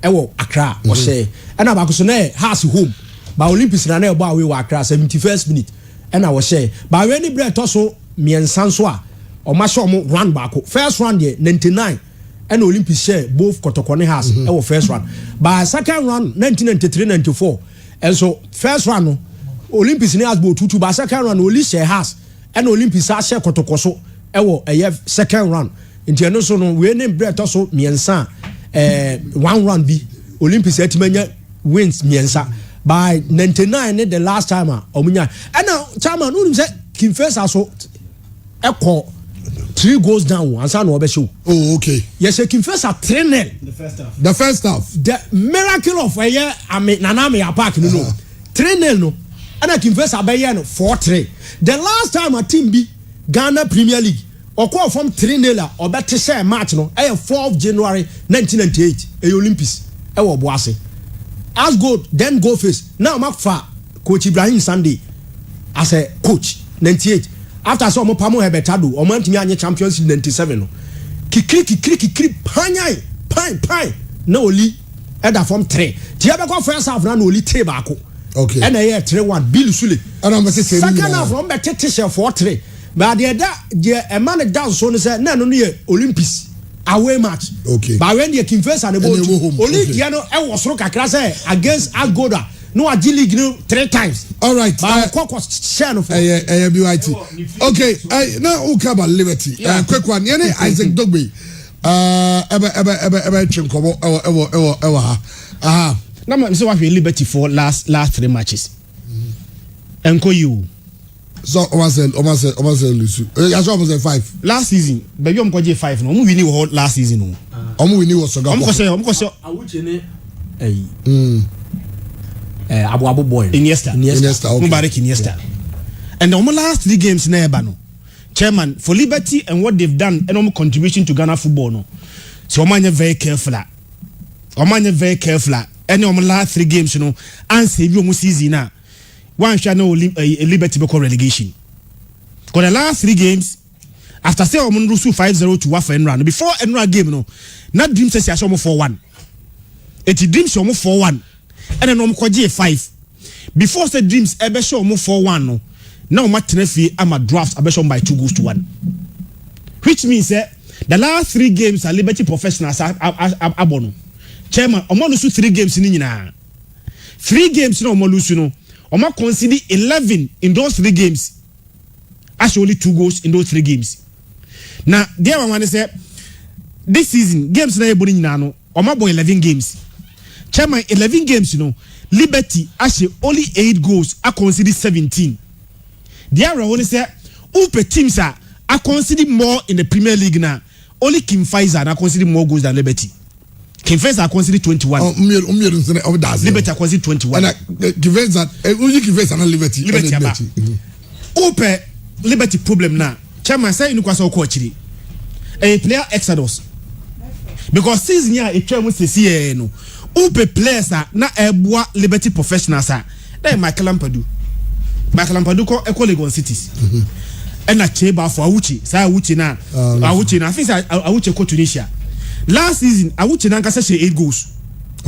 ewo Accra o say and about so na house home ba Olympics na e bo away wa Accra 71st minute and I was say ba we ni bread so miensan so a o ma show mo run back first round there 99 and Olympics share both Kotoko ne house ewo first round ba second round 1993-94 and so first round no Olympics ne has bo 2-2 ba second round only share house and Olympics share Kotoko so ewo second round nti eno so no we name bread so miensa one round bi Olympics etimanya wins miensa by 99 the last time omunya and now chairman who say Kim first also echo 3 goals down ansa no obeshow oh okay yes Kim first 3-0 the first half the miracle of nana me park no 3-0 no and Kim first abaye no 4-3 the last time a team bi Ghana Premier League okwa from 3-0 obete share match no 4th January 1998 Olympics e wo boase as good then go face now mark for coach Ibrahim Sunday as a coach 98 after so mo pamo hebetado o man timi anye Champions League 97 no kikiri panyai pai na oli eda from 3 ti e be go first half na oli 3 baako okay and a 3-1 Bill Sule and am say second half from be tete share 4-3 but the man down so no say na no Olympics away match okay but when the Kim Face and the only no e was so kakra say against Agoda no a G League no 3 times all right but Kokos share no for BYT okay now Ukaba Liberty quick one yene Isaac Dogbe ebe chinkobo ewo ha na me say what Liberty for last 3 matches enko you So almost lose. I saw almost 5 last season. Baby, I'm going 5. No, we knew last season. No, we knew was so. I'm going to say. Abu boy. Iniesta. Mubarak Iniesta. And the last 3 games na ebano. Chairman for Liberty and what they've done and contribution to Ghana football no. So omanye very careful. And the last 3 games you know and save you season na. One shall know Liberty because relegation. Because the last 3 games after say omo lose 5-0 to Wafa Enra before Enra game no. Not Dream says ya show 4-1. It Dream show 4-1. And then omo kwaje 5. Before say Dreams ebe show 4-1 no. Now my tenefi ama draft abeshon by 2-1, which means the last 3 games are Liberty professionals abono. Chairman, omo lose 3 games ni nyina. 3 games no omo lose no. Omo concede 11 in those 3 games. Actually only 2 goals in those 3 games. Now there one say this season games na eboni nyina no. Omo boy 11 games. Chairman 11 games you know. Liberty actually only 8 goals. I concede 17. There are only say Upe teams are considered more in the Premier League now. Only Kim Pfizer are considered more goals than Liberty. Kim Pfizer are considered 21. Liberty are considered 21. And given that only Kim Pfizer and Liberty. Upe Liberty problem now. Chairman say you kwasa okochiri. A player exodus. Because season here a chairman say no. Upe players are na ebwa Liberty professionals are. Then Michael Ampadu ko Eco Legon Cities. And a Cheba for Awuchi. Say Awuchi na. Awuchi na. I think Awuchi ko Tunisia. Last season Awuchi na nkasa 8 goals.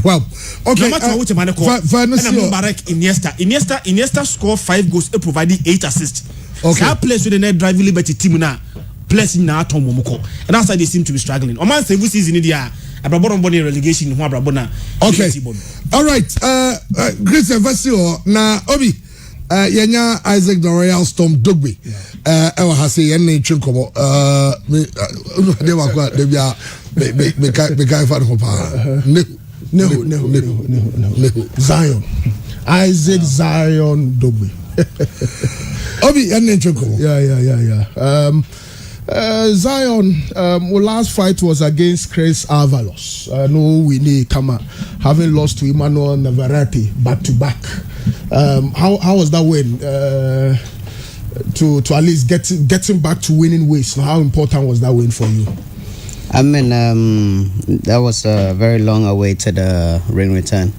Well, okay. No matter Awuchi man ko. And Mubarak Iniesta scored 5 goals and provided 8 assists. Okay. That place with the net driving Liberty team na. Place na atom momoko. And that's why they seem to be struggling. Oman say this season dia abrabon body relegation ho abrabona. Okay. All right. Great Vasio na Obi yenya Isaac the Royal Storm Dogbe ewa hase yenne twinkomo de wakwa de bia be kai fa no pa no Zion Isaac Zion Dogbe Obi yenne twinkomo Zion, our last fight was against Chris Avalos. No, we need Kama having lost to Emmanuel Navarrete back to back. How was that win? To at least getting back to winning ways. How important was that win for you? I mean, that was a very long-awaited ring return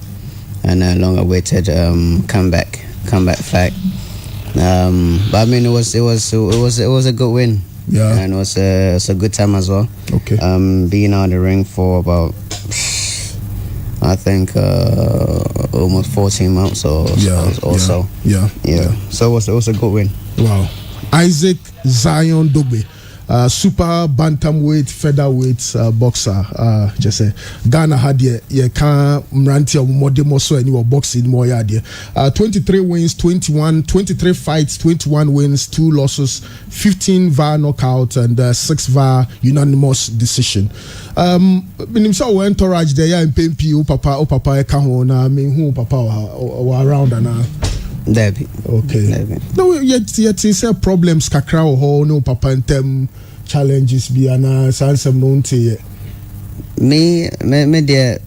and a long-awaited comeback fight. But I mean, it was a good win. Yeah, and it was a good time as well. Okay. Being out of the ring for about, I think, almost 14 months or so. Yeah. So it was a good win. Wow. Isaac Zion Dogbe, super bantamweight, featherweight boxer. Just say Ghana had ye can mranti more demo so any boxing more yard. 23 wins, 23 fights, 21 wins, 2 losses, 15 via knockout and 6 via unanimous decision. Himself went to Raj there in PMP papa e ka ho na me hu papa wa around na. Debbie. Okay. Debbie. No, yet is problems kakra ho no papa ntem challenges be ana sansem no nte. Me there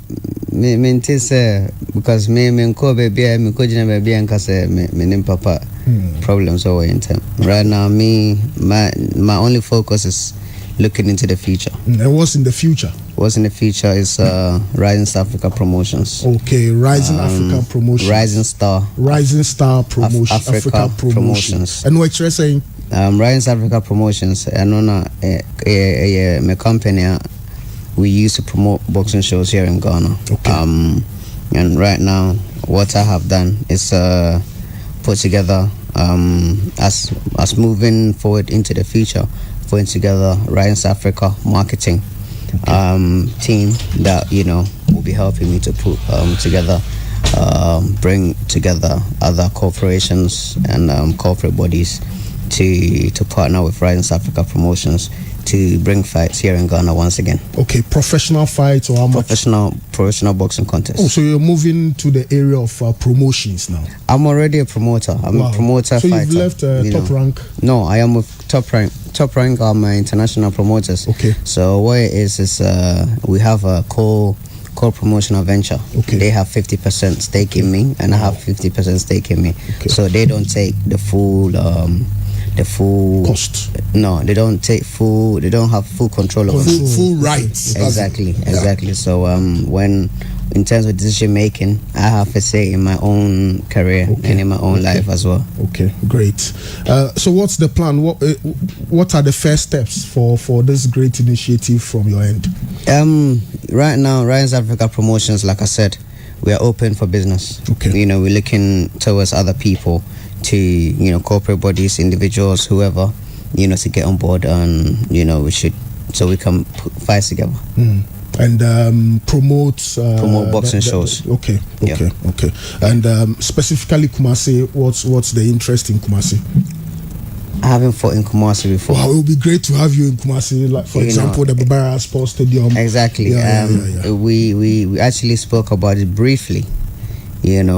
me say because me ko baby me ko jina baby and say me nim papa problems over in time. Right now my only focus is looking into the future. And what's in the future? What's in the future is Rising Star Africa Promotions. Okay, Rising Africa Promotions. Rising Star Promotions. Africa Promotions. And what you're saying? Rising Star Africa Promotions. I know my company. We used to promote boxing shows here in Ghana. Okay. And right now, what I have done is put together as moving forward into the future. Putting together Rising Africa marketing team that will be helping me to put together, bring together other corporations and corporate bodies to partner with Rising Africa Promotions to bring fights here in Ghana once again. Okay, professional fights or how much? Professional boxing contest. Oh, so you're moving to the area of promotions now? I'm already a promoter. I'm a promoter. So fighter, you've left Top Rank? No, I am with Top Rank. Top Rank are my international promoters. Okay. So what it is we have a co-promotional venture. Okay. They have 50% stake in me, and I have 50% stake in me. Okay. So they don't take the full cost. No, they don't take full. They don't have full control over full rights. Exactly. So when in terms of decision making, I have a say in my own career and in my own life as well. Okay, great. So what's the plan? What are the first steps for this great initiative from your end? Right now, Rise Africa Promotions, like I said, we are open for business. Okay. We're looking towards other people to, corporate bodies, individuals, whoever, to get on board, and so we can fight together. And promote boxing shows. Okay. And specifically Kumasi, what's the interest in Kumasi? I haven't fought in Kumasi before. Wow, it would be great to have you in Kumasi, like for example, the Babara Sports Stadium. Exactly. We actually spoke about it briefly. When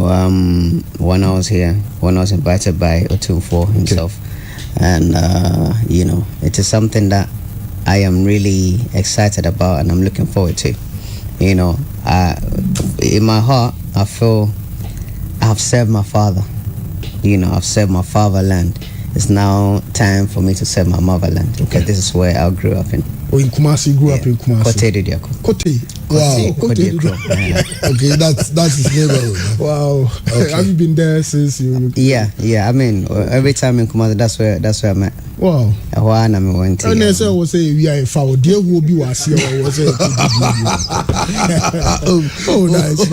I was here, when I was invited by Otumfo himself, and it is something that I am really excited about, and I'm looking forward to. In my heart, I feel I have served my father. I've served my fatherland. It's now time for me to serve my motherland. Okay, this is where I grew up in. Oh, in Kumasi, you grew up in Kumasi. Kote Didiako. Kote. Wow. Okay, that's his neighborhood. Wow. Okay. Have you been there since you? Yeah. I mean, every time in Kumasi, that's where I met. Wow. And I went to. And I say we are in foul. Dear will be was here. Oh, nice.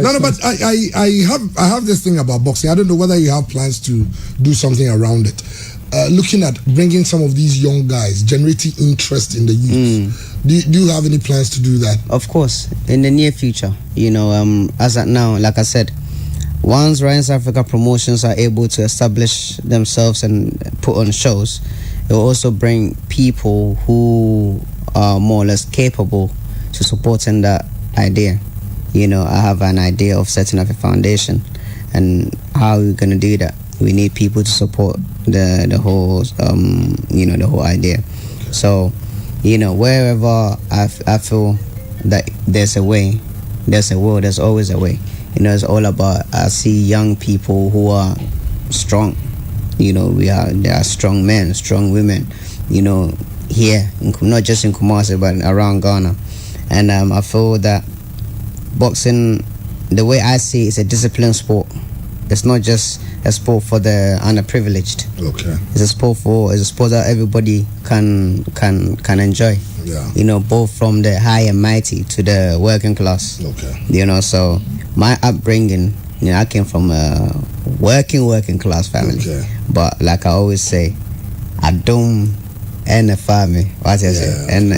No, but I have this thing about boxing. I don't know whether you have plans to do something around it. Looking at bringing some of these young guys, generating interest in the youth. Do you have any plans to do that? Of course, in the near future. As at now, like I said, once Rise Africa Promotions are able to establish themselves and put on shows, it will also bring people who are more or less capable to supporting that idea. I have an idea of setting up a foundation, and how we're going to do that. We need people to support the whole the whole idea. So wherever I feel that there's a way, there's a will, there's always a way. It's all about, I see young people who are strong. There are strong men, strong women, here, not just in Kumasi but around Ghana. And I feel that boxing, the way I see it, is a disciplined sport. It's not just a sport for the underprivileged. Okay. It's a sport that everybody can enjoy. Yeah. Both from the high and mighty to the working class. Okay. So my upbringing, I came from a working class family. Okay. But like I always say, I don't end a family. What I say, and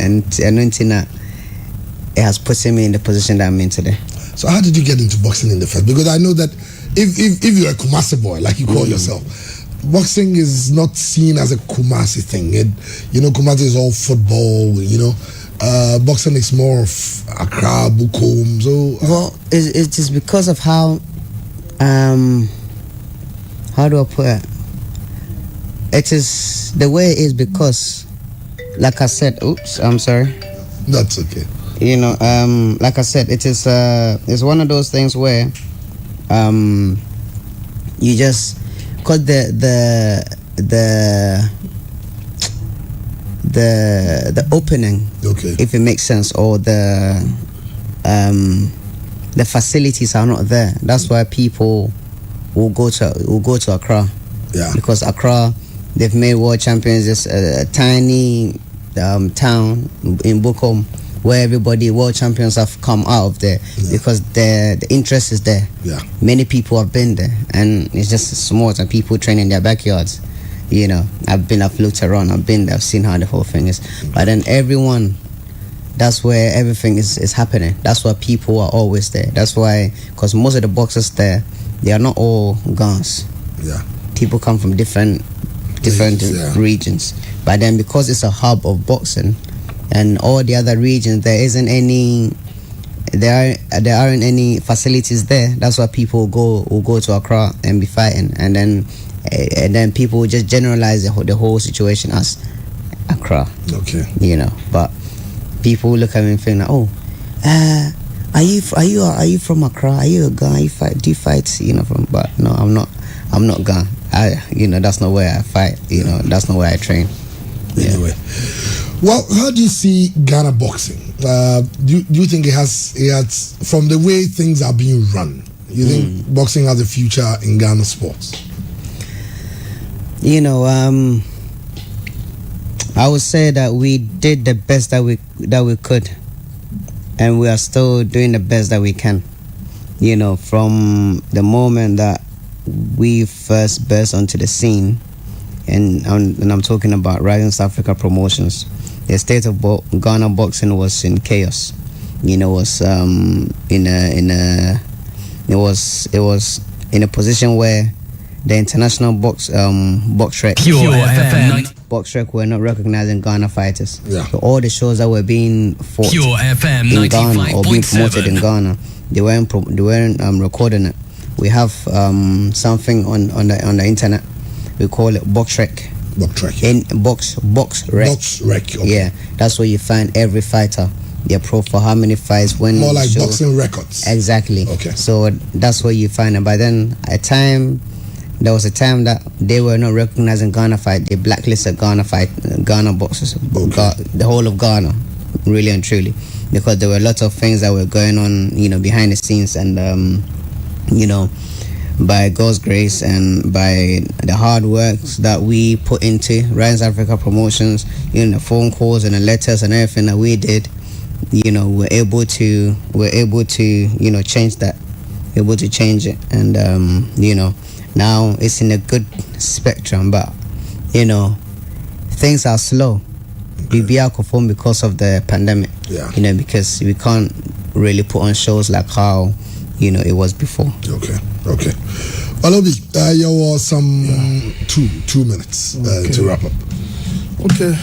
it has put me in the position that I'm in today. So how did you get into boxing in the first? Because I know that if you're a Kumasi boy, like you call yourself, boxing is not seen as a Kumasi thing. Kumasi is all football. Boxing is more of Accra, Bukom. So it is because of how do I put it? It is the way it is because, like I said, I'm sorry. That's okay. Like I said, it's one of those things where you just, cause the opening, okay, if it makes sense, or the facilities are not there. That's why people will go to Accra. Yeah. Because Accra, they've made world champions. It's a tiny town in Bukom where world champions have come out of there, because the interest is there. Yeah. Many people have been there, and it's just smart, and people train in their backyards. I've looked around, I've been there, I've seen how the whole thing is. But then everyone, that's where everything is happening. That's why people are always there. That's why, because most of the boxers there, they are not all guns. Yeah. People come from different regions. But then because it's a hub of boxing, and all the other regions, there aren't any facilities there. That's why people will go to Accra and be fighting, and then people will just generalize the whole situation as Accra. Okay. You know, but people look at me and think like, oh, are you from Accra? Are you a Ghana? Do you fight? You know, but no, I'm not Ghana. That's not where I fight. You know, that's not where I train. Anyway, well, how do you see Ghana boxing? Do you think it has from the way things are being run? You think boxing has a future in Ghana sports? You know, I would say that we did the best that we could, and we are still doing the best that we can. You know, from the moment that we first burst onto the scene, and I'm talking about Rising South Africa Promotions. The state of Ghana boxing was in chaos. You know, was it was in a position where the international box rec were not recognizing Ghana fighters. Yeah. So all the shows that were being fought Pure FM in Ghana or being promoted 95.7. in Ghana, they weren't recording it. We have something on the internet. We call it Box Rec. In box rec. Box rec. Okay. Yeah, that's where you find every fighter, their profile, how many fights, when. More like boxing records. Exactly. Okay. So that's where you find it. But then there was a time that they were not recognizing Ghana fight. They blacklisted Ghana boxers, the whole of Ghana, really and truly, because there were a lot of things that were going on, you know, behind the scenes, and you know, by God's grace and by the hard work that we put into Rise Africa Promotions, you know, the phone calls and the letters and everything that we did, you know, we're able to you know, change that, able to change it, and you know, now it's in a good spectrum, but you know, things are slow. We be out of form because of the pandemic. Yeah. You know, because we can't really put on shows like how, you know, it was before. Okay. Alobi, you was some 2 minutes to wrap up. Okay.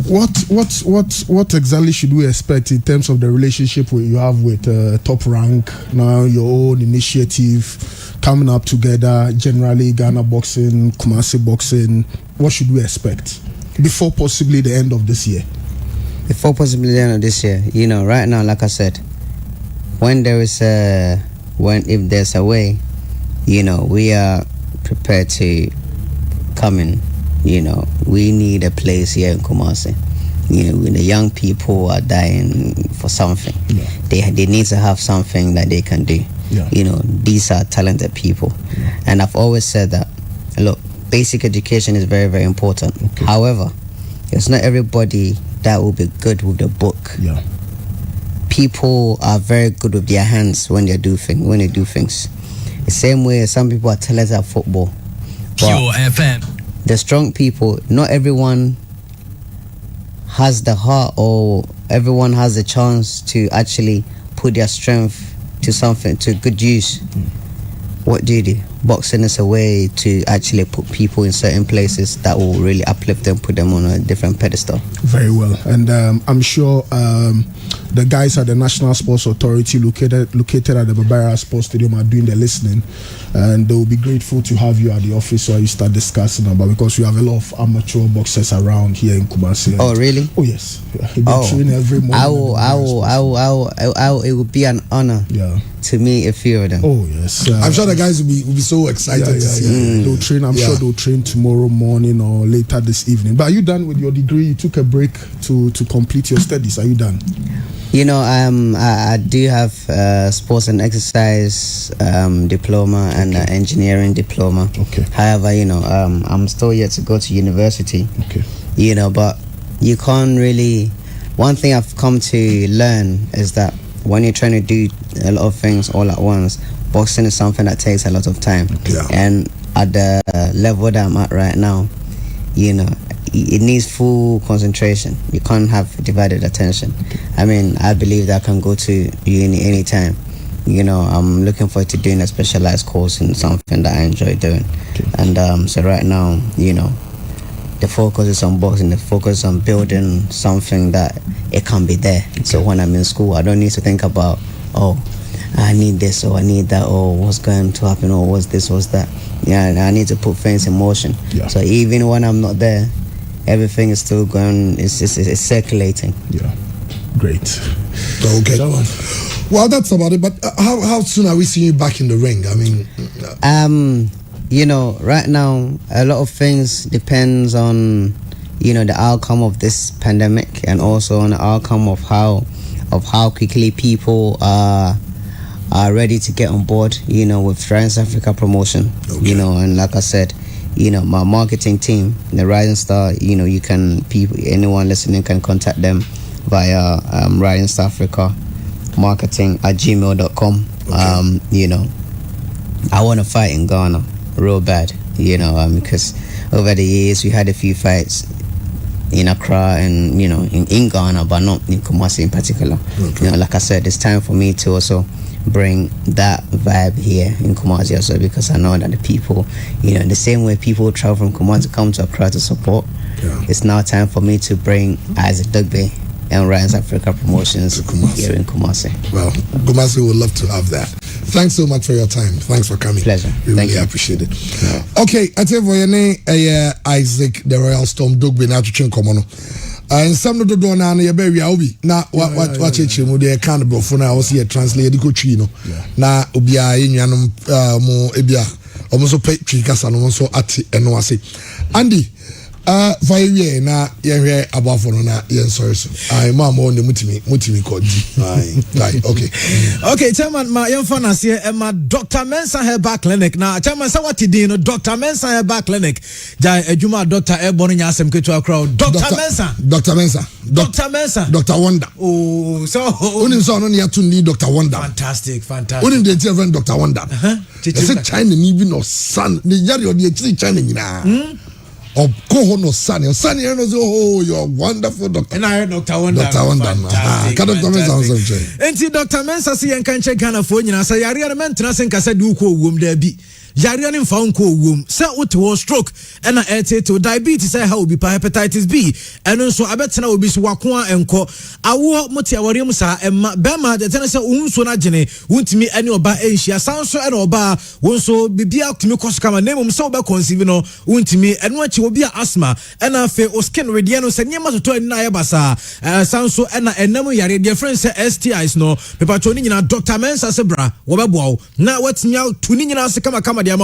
What exactly should we expect in terms of the relationship you have with Top Rank now? Your own initiative coming up together. Generally, Ghana boxing, Kumasi boxing. What should we expect before possibly the end of this year? Before possibly the end of this year, you know, right now, like I said, if there's a way, you know, we are prepared to come in. You know, we need a place here in Kumasi. You know, the young people are dying for something. Yeah. They need to have something that they can do. Yeah. You know, these are talented people. Yeah. And I've always said that, look, basic education is very, very important. Okay. However, it's not everybody that will be good with the book. Yeah. People are very good with their hands when they do things. The same way some people are talented at football. Pure FM. The strong people, not everyone has the heart or everyone has the chance to actually put their strength to good use. What do you do? Boxing is a way to actually put people in certain places that will really uplift them, put them on a different pedestal. Very well, and I'm sure the guys at the National Sports Authority located at the Barbara Sports Stadium are doing the listening, and they will be grateful to have you at the office while you start discussing about, because we have a lot of amateur boxers around here in Kumasi. Oh, really? Oh, yes. They train every morning. It would be an honor to meet a few of them. Oh, yes. I'm sure the guys will be so excited to see. They'll train. I'm sure they'll train tomorrow morning or later this evening. But are you done with your degree? You took a break to complete your studies. Are you done? You know, I do have sports and exercise diploma and engineering diploma. Okay. However, you know, I'm still yet to go to university. Okay. You know, but you can't really. One thing I've come to learn is that when you're trying to do a lot of things all at once, boxing is something that takes a lot of time. Yeah. And at the level that I'm at right now, you know, it needs full concentration. You can't have divided attention. I mean, I believe that I can go to uni anytime. You know, I'm looking forward to doing a specialized course in something that I enjoy doing. And so right now, you know, the focus is on boxing, the focus is on building something that it can be there. So when I'm in school, I don't need to think about, oh, I need this or I need that or what's going to happen or what's this, what's that. Yeah, I need to put things in motion. Yeah. So even when I'm not there, everything is still going, it's circulating. Yeah, great. Okay. Well, that's about it. But how soon are we seeing you back in the ring? I mean, you know, right now a lot of things depends on, you know, the outcome of this pandemic and also on the outcome of how quickly people are ready to get on board, you know, with Rise Africa promotion. Okay. You know, and like I said, you know, my marketing team, the Rising Star, you know, anyone listening can contact them via Rising Star Africa marketing at gmail.com. Okay. You know, I want to fight in Ghana real bad, you know, because over the years we had a few fights in Accra and, you know, in Ghana, but not in Kumasi in particular. Okay. You know, like I said, it's time for me to also bring that vibe here in Kumasi also, because I know that the people, you know, in the same way people travel from Kumasi to come to Accra to support, it's now time for me to bring Isaac Dugbe and Rise Africa Promotions here in Kumasi. Well, Kumasi would love to have that. Thanks so much for your time. Thanks for coming. Pleasure. We really appreciate it. Yeah. Okay, I tell you for your name, Isaac the Royal Storm Dugbe na tuchen komono. And some of the door na ya be wia obi na what cheche mu de kan brofo na wo se translate the coach no. Na obi a enuanom mo ebia omo so pe twi kasa no so ate eno ase. Andy Vaya na yehwe abafo no na yen sorry so. Ai mama on the mutimi ko di. Okay, chairman ma yen fa na se ma Dr. Mensa Herbal Clinic na chairman sa what dey no Dr. Mensa Herbal Clinic. Ja adwuma Dr. Ebon nya asem ketu akra. Dr. Mensa. Dr. Wonder. Oh, so unim so no ya to need Dr. Wonder. Fantastic. Unim dey tell friend Dr. Wonder. Say China ni bi no san. Ni yari o dey China nyina. Of Kohono Sunny. Sunny, oh, you're wonderful, Doctor. And I heard Dr. Wonder. Dr. Wonder. And Dr. Mensa see and can check Ghana for you. I say, Yari maintenance and Casa Duco womb there be. Yarian found co womb. Set with stroke and a to diabetes. I how be hepatitis B. And also, I bet now will be Swakwa and co. I walk Motiawarimusa and Bama, the Tennessee Unsonagene, won't me any oba Asia. Sounds so and oba won't so be out to me Coscama name so back conceivino, won't me and what you will be asthma. And I feel or skin radiano send you to a Nayabasa. Sounds so and Namo Yari, dear friends, STIs no. Pepatoni, Dr. Mensa Sebra, Wababo. Now what's now tuning in us come na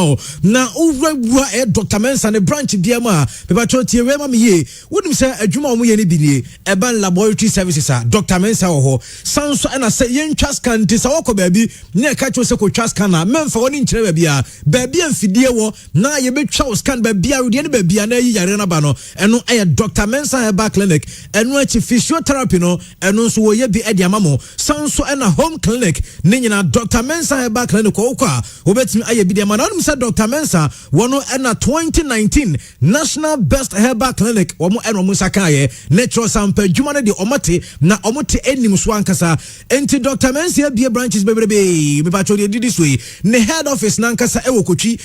owura Dr. Mensa ne branch biama pepacho tie we ma me wouldn't say adwuma omo ye ne bi eban laboratory services Dr. Mensa ho sanso na say yen twascan ti sa woko baabi ne ka cho se ko twascan na memfa woni nkyere baabi amfidie wo na ye betwa scan baabi a wode ne baabi na yi yare na ba no eno Dr. Mensa Herbal Clinic eno achi physiotherapy no eno so wo ye bi edi amamo sanso na home clinic ne nyina Dr. Mensa Herbal Clinic ko kwa obetimi aye bi de ma said Dr. Mensa wano ena 2019 National Best Herbal Clinic wamo eno musakaye natural sample jumane di omate na omote enim so ankasa enti Dr. Mensa bie branches bebrebe me pacho de this way ne head office na ankasa ewo kochi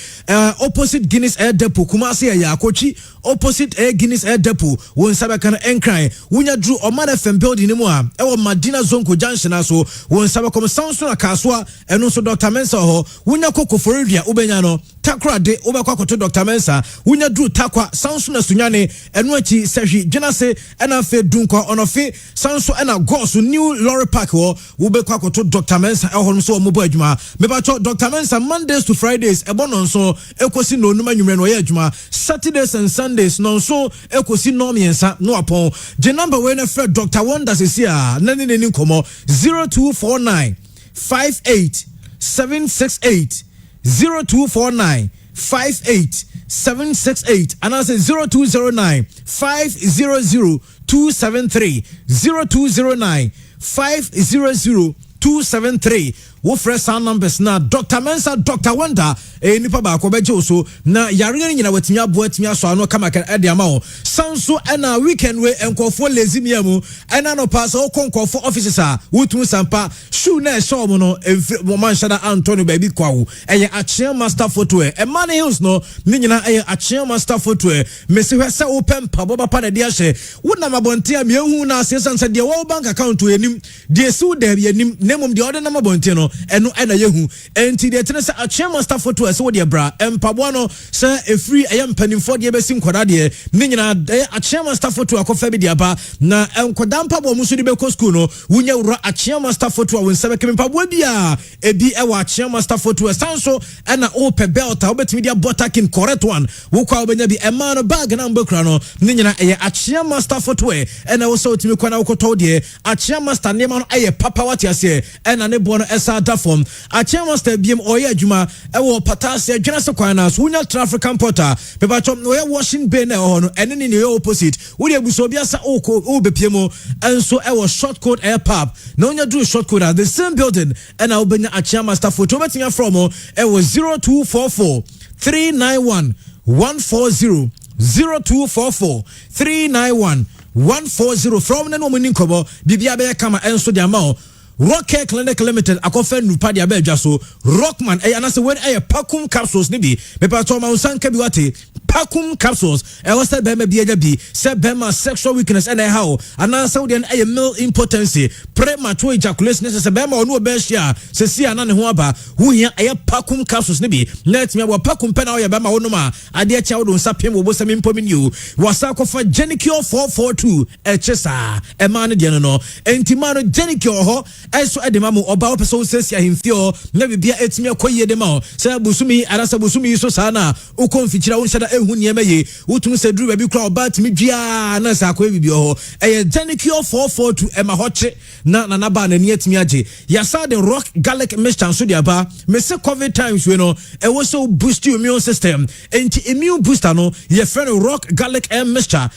opposite Guinness Air Depot Kumasi ya kochi opposite Guinness Air Depot won sabaka na enkran wunya drew Omada FM building ni mu a ewo Madina Zonko Junction aso won sabaka Samson akaswa eno so Dr. Mensa ho wunya koko Florida ubenya no takra de obekwa koto Dr. Mensa wunya drew takwa Samson asunyane eno achi sehi jenase ena fe dunko onofe Samson ena goes new lorry park ho obekwa koto Dr. Mensa ehon so omobo adwuma mebacho Dr. Mensa Mondays to Fridays ebono nso ekosi no numa nwumre no ye adwuma Saturdays and Sundays no so ekosi no miensa no apon je number we na Fred Dr. Wonder sesia nani neni komo 0249 58 768 0249 58 768 and I say 0209 500 273 0209 500 273 wo fresh sound numbers na Dr. Mensa Dr. Wonder nipa ba ko beje so na yare nyina watimi abo atimi aso ano kama kan ade ama o sanso na weekend we enkofo lazimia mu ena no pass o konkofo offices a wotun sampa shoe na show mu no mo man shada Antonio baby kwawo eye Achia Master Footwear e man hills no ni nyina eye Achia Master Footwear mesi hwese open pabo ba na de ahye wona mabonte a mehu na asesan se de World Bank account enim de su de enim nemum de ode na mabonte no eno na yehu enti de tene se Achia Master Footwear so de bra empabo no se e free eye mpanimfo de besi nkoda de ni nyina Achia Master Footwear akofa bi de aba na enkoda mpabo mu so de be ko school no wunya wura Achia Master Footwear won sebe kemi mpabo bia ebi e wa Achia Master Footwear sanso na ope belt a obetimi dia botakin correct one wo kwa obenya bi e man bag na mbekra no ni nyina eye Achia Master Footwear na wo so otimi kwa na wokoto de Achia Master ne ma no eye papa wati ase na ne bo no esa da form Achia Master biem oye adwuma e wo patase adwena se kwa na so wunya traffic porter beba chom no ye washing bay na ho no ene ni opposite wo de buso bia sa o bepiemo enso e wo short code air pub na onya do short code at the same building na obenya Achia Master Footwear betia from e wo 0244 391 140 0244 391 140 from neno muni nkobo bibia be kama enso de amao Rock Clinic Limited akofa nupa de abedwa so Rockman anase when Pacum capsules ni bi mepa to ma unsanka bi wate Pacum capsules was said be bia bi say be sexual weakness and how anase we den male impotency premature ejaculation say be ma onu be hia se si ana ne ho aba hu hia Pacum capsules ni bi let me Pacum pe na o ye be ma wonu ma ade a cha wo don sapem wo bosam mpomi ni o wasa akofa Genicure 442 echesa e ma ne de no entima no Genicure ho eso edema oba opeso sesi ahimfio na bibia etimi akoye de ma se busumi arasa busumi so sana ukonfikira wonhyada ehu niema ye wotun se duru babi kra oba timi dua na sa akoye bibio ho eye Genicure 442 ema hoche na ba na ni etimi age ya sa de rock garlic mixture so de aba me se covid times we no e wo so boost your immune system enti immune booster no ye friend rock garlic mixture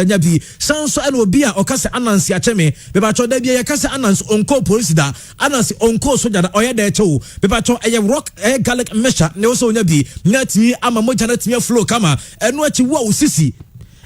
nya bi sanso eno bia okase anansi acheme be ba cho da bia ye kase anansi onko police da anansi onko soja da oye da echo be ba cho eye rock garlic mixture ne wo so nya bi na timi ama moja na timi flow kama eno achi wo usisi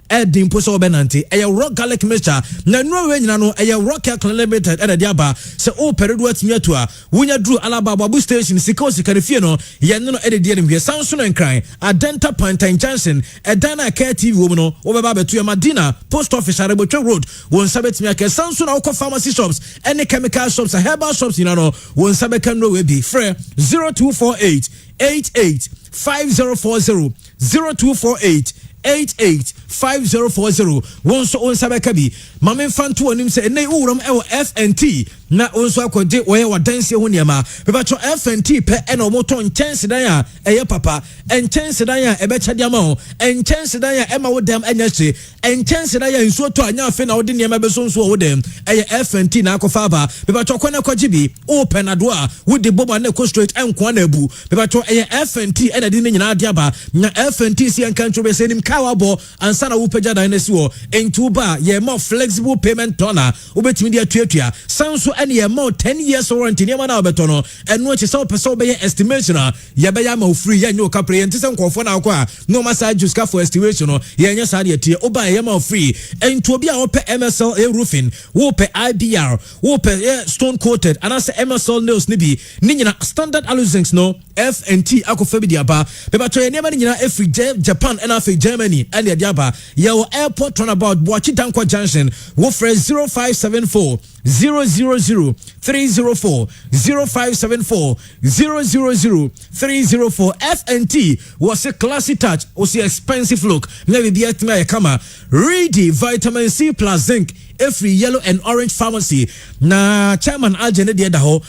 Edding Poso Benanti, a rock garlic mixture, no way, no, a rock Limited at a diaba, so all Peruat Miatua, Winya drew Alaba Babu Station, Sikosi Carifiano, Yano Eddie Diadam here, Samson and Cry, a Denta Pantine Johnson, a Dana Care TV woman, over Baba to Madina, Post Office at Rebocho Road, one Sabbath Miaka, Samson Alco Pharmacy Shops, any chemical shops, a herbal shops, one Sabakan will be Frere 0248 88 5040 0248 885040 wonso onsabeka bi mame fanto onim se ene urom ewo FNT na onso akode oye wadanse ho niema bebacho FNT pe ena omoto nchense dan a eye papa enchense dan a ebe chade ama ho enchense dan a ema wodam enyache enchense dan a nsuo to anya afi na wode niema be so nso wodam eye FNT na akofa aba bebacho kwana kwajibi open adoa wode boba na ko straight enko na abu bebacho eye FNT ena di nyina ade aba na FNT si enkancho be senim kawabo ansana wupeja dan nesi wo entuba ye more flexible payment donor obetimi dia tuatua sanso ene ye more 10 years warranty ne ma na obetono eno eche so person be estimation ye be ya ma free ye nyo kapre ye ntise nkofo na akwa no massage ska for estimation ye nya sa de tie oba ye ma free ento obi a ope MSL roofing wo pe IBR wo pe stone coated anase MSL nails ni bi ni nyina standard aluzincs no FNT akofa bi dia ba be ba to ye ne ma ni nyina every Japan and after Germany and the Diaba, your airport turnabout, Wachitanko Junction, Wofre 0574 000 304 0574 000 304 FNT was a classy touch, was a expensive look. Never be at my camera. Ready vitamin C plus zinc. Every yellow and orange pharmacy. Na chairman Algene de Daho.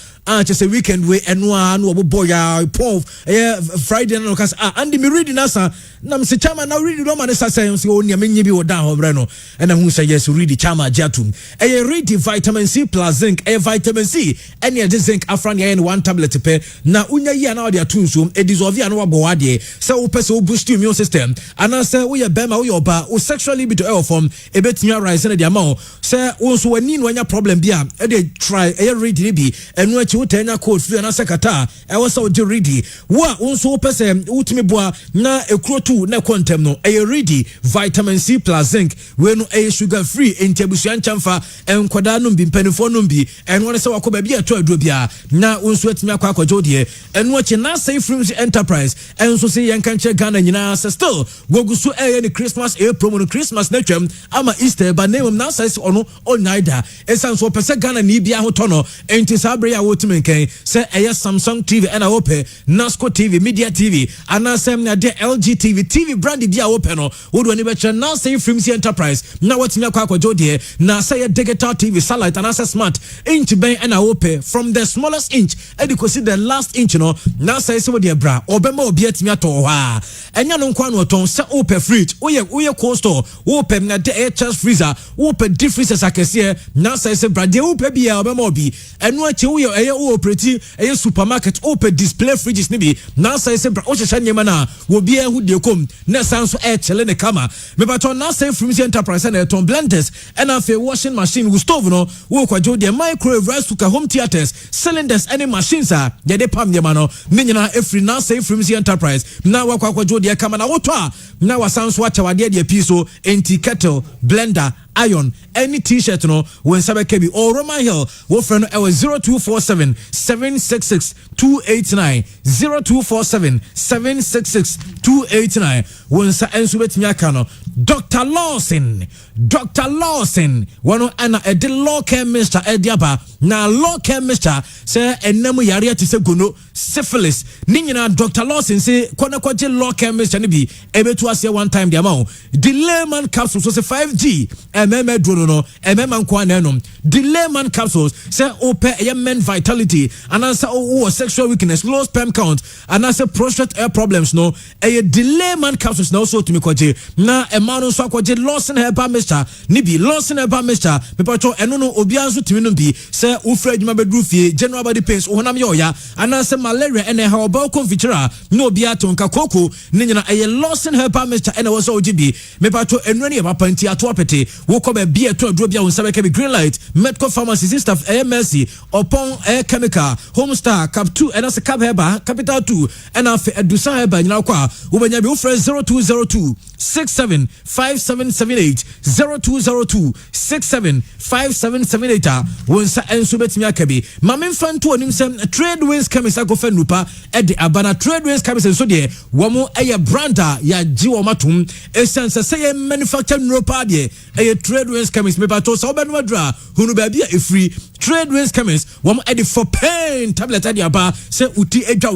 Just a weekend way and one boy Friday no cause Andy me reading asa na me chairman now read do man say only me nyi bi wo down breno and who say yes read the chairman jatum read the vitamin vitamin C plus zinc vitamin C any de zinc afran ya one tablet pe na unya yi na ode atunso e dissolve ya na wabo wade se wo pese wo boost immune system ana se wo ye bema wo ye oba wo sexual libido form e betimi rise na de ama se wo so wani no anya problem bia e dey try e ready bi enu achi wo tanya cold flu na sekata e wo se wo dey ready wo so wo pese wutimi boa na ekrotu na kontem no e ready vitamin C plus zinc we no e sugar free entebusuan chamfa enkoda no bi mpanifo no bi enu ne se wakoba bi eto aduro bia na wo so atimi akwa akwajo de enu achi na say Fruits Enterprise enso se yenkanche Ghana nyina se still gogusu ni Christmas promo no Christmas na twam ama Easter ba name na say ono onaida esan so pese Ghana ni bia hoto no enti sabre ya wotimi nken se Samsung TV and ope Nasco TV Media TV ana sem na de LG TV brand bia ope no wodo ni beche na say Fruits Enterprise na watimi akwajo de na say digital TV satellite and smart inch ben and ope from the smallest inch and you see the last inch no na say so de bra obema obi atimi ato ha enya no nkwa no ton se ope fridge oye cold store ope na de HS freezer ope deep freezer sakese na say bra de ope bia obema obi enu achi oye operate supermarket ope display fridges ni bi na say bra o hye nyema na obi ehu de kom na sanso chele ne kama me ba ton na say Fruits Enterprise na ton blenders and a washing machine with stove no wo kwajo de microwave rice cooker home theaters cylinders any machines are de pam nyema no me nyina efri na say Fruits Enterprise na wakwajo de kama na woto a na wasanso acha wade de piso enti kettle blender iron any t-shirt no when sabeke bi or Roman Hill wo friend no 0247 766 289 0247 766 289 when sa enso betimi aka no Dr. Lawson one ana e de law care minister ediaba na law care minister say enam yare ati se gono syphilis ni nyina Dr. Lawson say konakwaje law care minister ni bi ebetu ase one time the amount Delayman capsules so say 5G MMA drone no MMA nkwa na enom Delayman capsules say ope men vitality and answer sexual weakness low sperm count and answer prostate air problems no Delayman capsules na also to me kwaje na emano so kwaje Lawson Herbal Mixture ni bi Lawson Herbal Mixture pepacho eno no obia so timi no bi say ufra adwuma bedru fie general body pains ohonam ye oya and answer malaria and a herbal confitura no obia tonka koko ni nyina Lawson Herbal Mixture and was ogibi mepacho eno ne mapanti ato apete wo ko ba bia to aduro bia won sabeka bi green light medical pharmacy staff AMC upon air chemical Homestar Cap 2 and as a Cap Herbal Capital 2 and afi Edusa Herbal nyina kwa wo banya bi ufra 0202 675778 0202 675778 wonsa enso betimi akabi mamen fanto onim sem Trade Winds Chemist akofa nupa e de abana Trade Winds Chemist so de womo eye branda ya ji wo matum essence say manufacture nupa de e Trade Winds Chemist me bato so benu adra hunu ba bia e free Trade Winds Chemist womo e de for pain tablet ade aba say uti edwa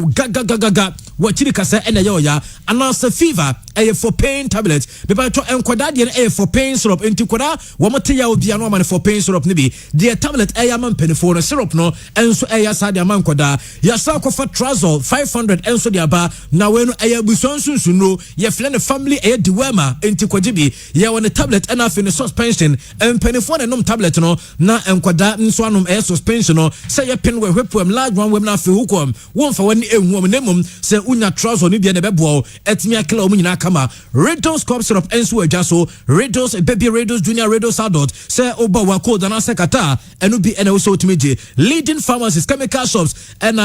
gaga wachiri kasa ene ye oya anasa fever e for pain tablet me bato enkoda de e for pain syrup enti koda womo te ya obi anu amane for pain syrup ne bi de tablet e ya man penifo no syrup no enso e ya sa de man koda ya sa ko for Trazol 500 enso de aba na we no e ya busonsunsun no ye fle ne family e de wema enti kwajibi ye won tablet and afi ne suspension penifo ne nom tablet no na enkoda nso anom e suspension no say ye pin we hwepuam large one we na afi hukom won fa wani enwom nemum say unya Trazol ni bia ne bebo etimi akela omu nyina kama Redos cough syrup enso adwaso Redos baby Redos junior Redos adult say oba wa code na sekata enu bi ene so otimeje leading pharmacies chemical shops and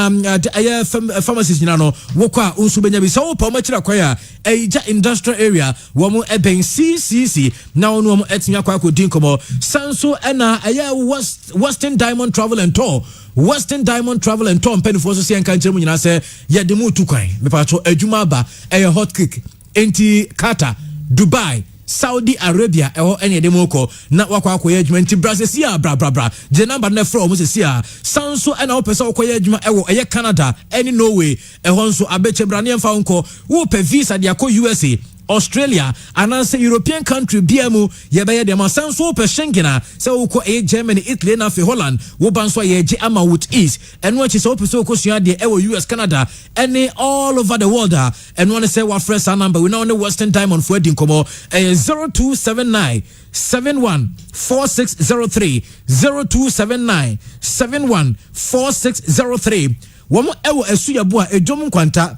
pharmacies nyina no wokwa unsu benya bi so pa machira kwaya eja industrial area wo mo eben CCC na onu wo etimi akwa akodi nkomo sanso ena Western Diamond Travel and Tour Western Diamond Travel and Tour penifo so se enka nkyeremu nyina se ye de mu tukwan me pa cho adwuma ba hot cake enti Qatar Dubai Saudi Arabia eho ene de moko na wakwa akoye adwuma nti Brazil sia bra je number na from mo se sia sanso ena wo pese akoye adwuma ewo eye Canada ene Norway eho nso abeche brane mfa nko wo pe visa de akọ USA Australia anaasɛ European country bia mu yɛbɛyɛ deɛ ma san so pɛ Schengen a sɛ wokɔ Germany, Italy na afei Holland woba nso a yɛgye ama with ease ɛno akyi sɛ wopɛ sɛ wokɔsua deɛ ɛwɔ US, Canada ɛne all over the world a ɛno ne sɛ wafrɛ saa number we now ne Western Diamond for adi nkɔmmɔ ɛyɛ 0279 714603 0279 714603 wɔn ɛwɔ asuyabo a edwom nkwanta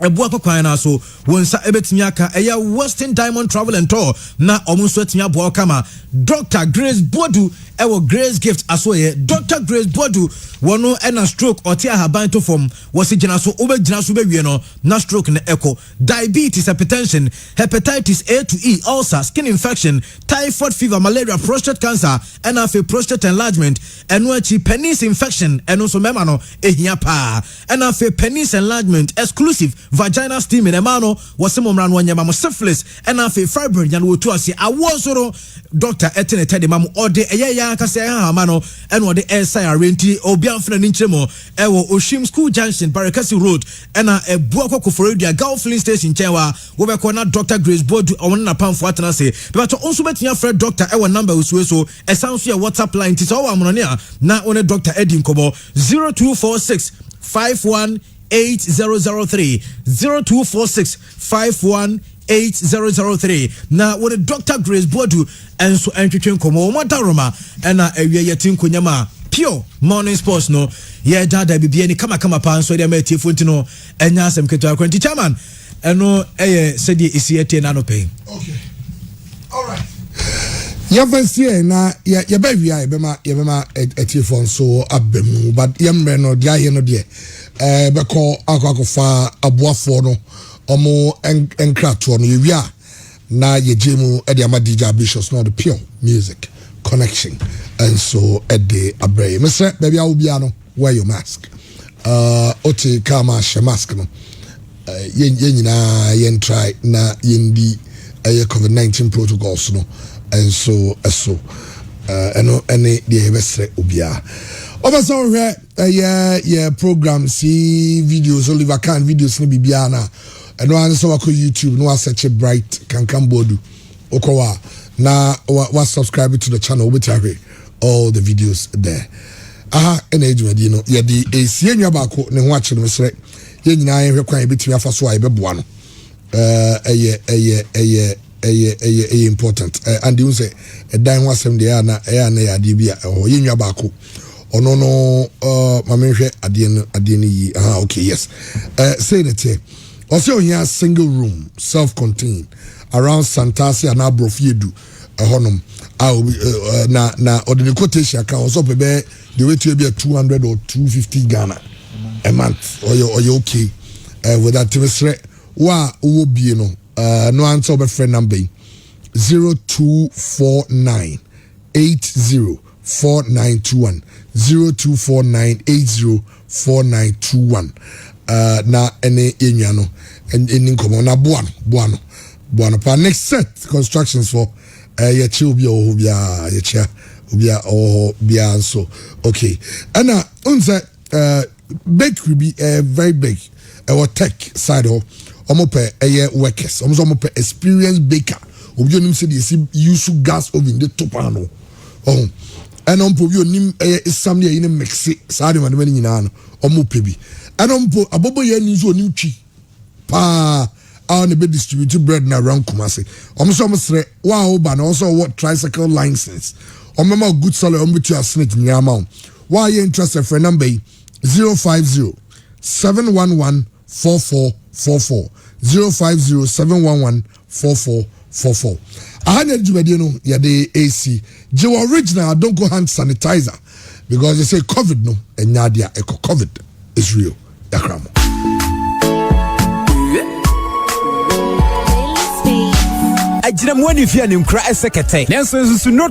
ɛboa kɔkwan na so wɔn nsa ɛbɛtumi aka ɛyɛ Western Diamond Travel and Tour na ɔmo nso atumi aboa kama Dr. Grace Bodu ɛwɔ Grace Gift asoyɛ Dr. Grace Bodu wɔn ɛna stroke ɔte ahaban to fam wɔsi gyina so ɔbɛgyina so bɛwie no na stroke ne ɛkɔ diabetes, hypertension, hepatitis A to E, ulcer, skin infection, typhoid fever, malaria, prostate cancer ɛna afei prostate enlargement ɛno akyi penis infection ɛno nso mɛma no ehia paa ɛna afei penis enlargement exclusive vaginal steaming ɛma no wɔsi mo mmara no wɔnyɛma mo syphilis ɛna afei fibroid yan wɔtu ase awoɔ nso no doctor ɛtene tɛde ma mo ɔde ɛyɛ yɛ akasa ɛhahama no ɛna ɔde ɛsa arenti obi amfena ne nkyɛn mu ɛwɔ Oshim School Junction Barakasi Road ɛna ɛbua kɔkɔ Florida Gulf Filling Station nkyɛn wa wɔbɛkɔ na Dr. Grace Bodu ɔmo na pamfo atena se bɛbɛtɔ nso bɛtua frɛ doctor ɛwɔ number osuo so ɛsan so yɛ WhatsApp line ti sɛ ɔwɔ amonɔne a na one doctor edi nkɔmɔ 0246 518003 0246 518003 na wone Dr. Grace Bodu enso entwetwe nkomo wo daroma na awie yeti nkonyama pure morning sports no ye dada bibia ni kama pa nso de ma tiefo ntino enya asem keto akwanti chairman eno eye sedi esiete na no pay. Okay, all right. Yavansie na ye ba wi be ma etiefo nso abemu but yemre no dia ye no de be ko akwakofa aboafo no omo enkrato no yewia na yejemu e de ama DJ Ambitious no the pure music connection and so at the abrey Mr. baby awubia no wear your mask oti kama she mask no yen nyina yen try na yendi COVID-19 protocols no and so eno ene de yebesre obia obaso hwe yeah program see videos Oliver Khan videos ni bibia na eno anso wako YouTube no search Bright Kankan Bodu okowa na wa subscribe to the channel with all the videos there ena ejumadi no ye di esie nwa bako ne ho akire mesre ye nyina ye hwekwan ebetimi afa so a ebeboa no eye important and you say dan ho asem de na ya ade bia ye nwa bako ono no mamehwe ade no yi okay yes say that also here single room self-contained around Santasi and Abrofiedu honum na ordinary quotation can also be the way to be 200 or 250 Ghana a month or you okay with that trimester wa wo bi no no answer be friend number 0249 804921 0249804921 na ene enwa no eni nkomo na boano pa next set constructions for ye chi obi o bia ye chia obi o bia so okay and unse bakery be very big our tech side o omope workers omope experienced baker obi onim say dey use gas oven the top ano oh and obi onim isam dey in mix saa de man nyina no omope bi and abobo ye ni so onim twi pa on the be distributed bread na around Kumasi. So sre wow ban also what tricycle license. Mama good salary to a snake in your amount. Why you interested for number 050 711 4444 050 711 4444. I had a jubedino ya the AC. Joe original don't go hand sanitizer because they say COVID no and Nadia eco COVID is real. Yakramo. I didn't want if you are in cry a second. Nancy, no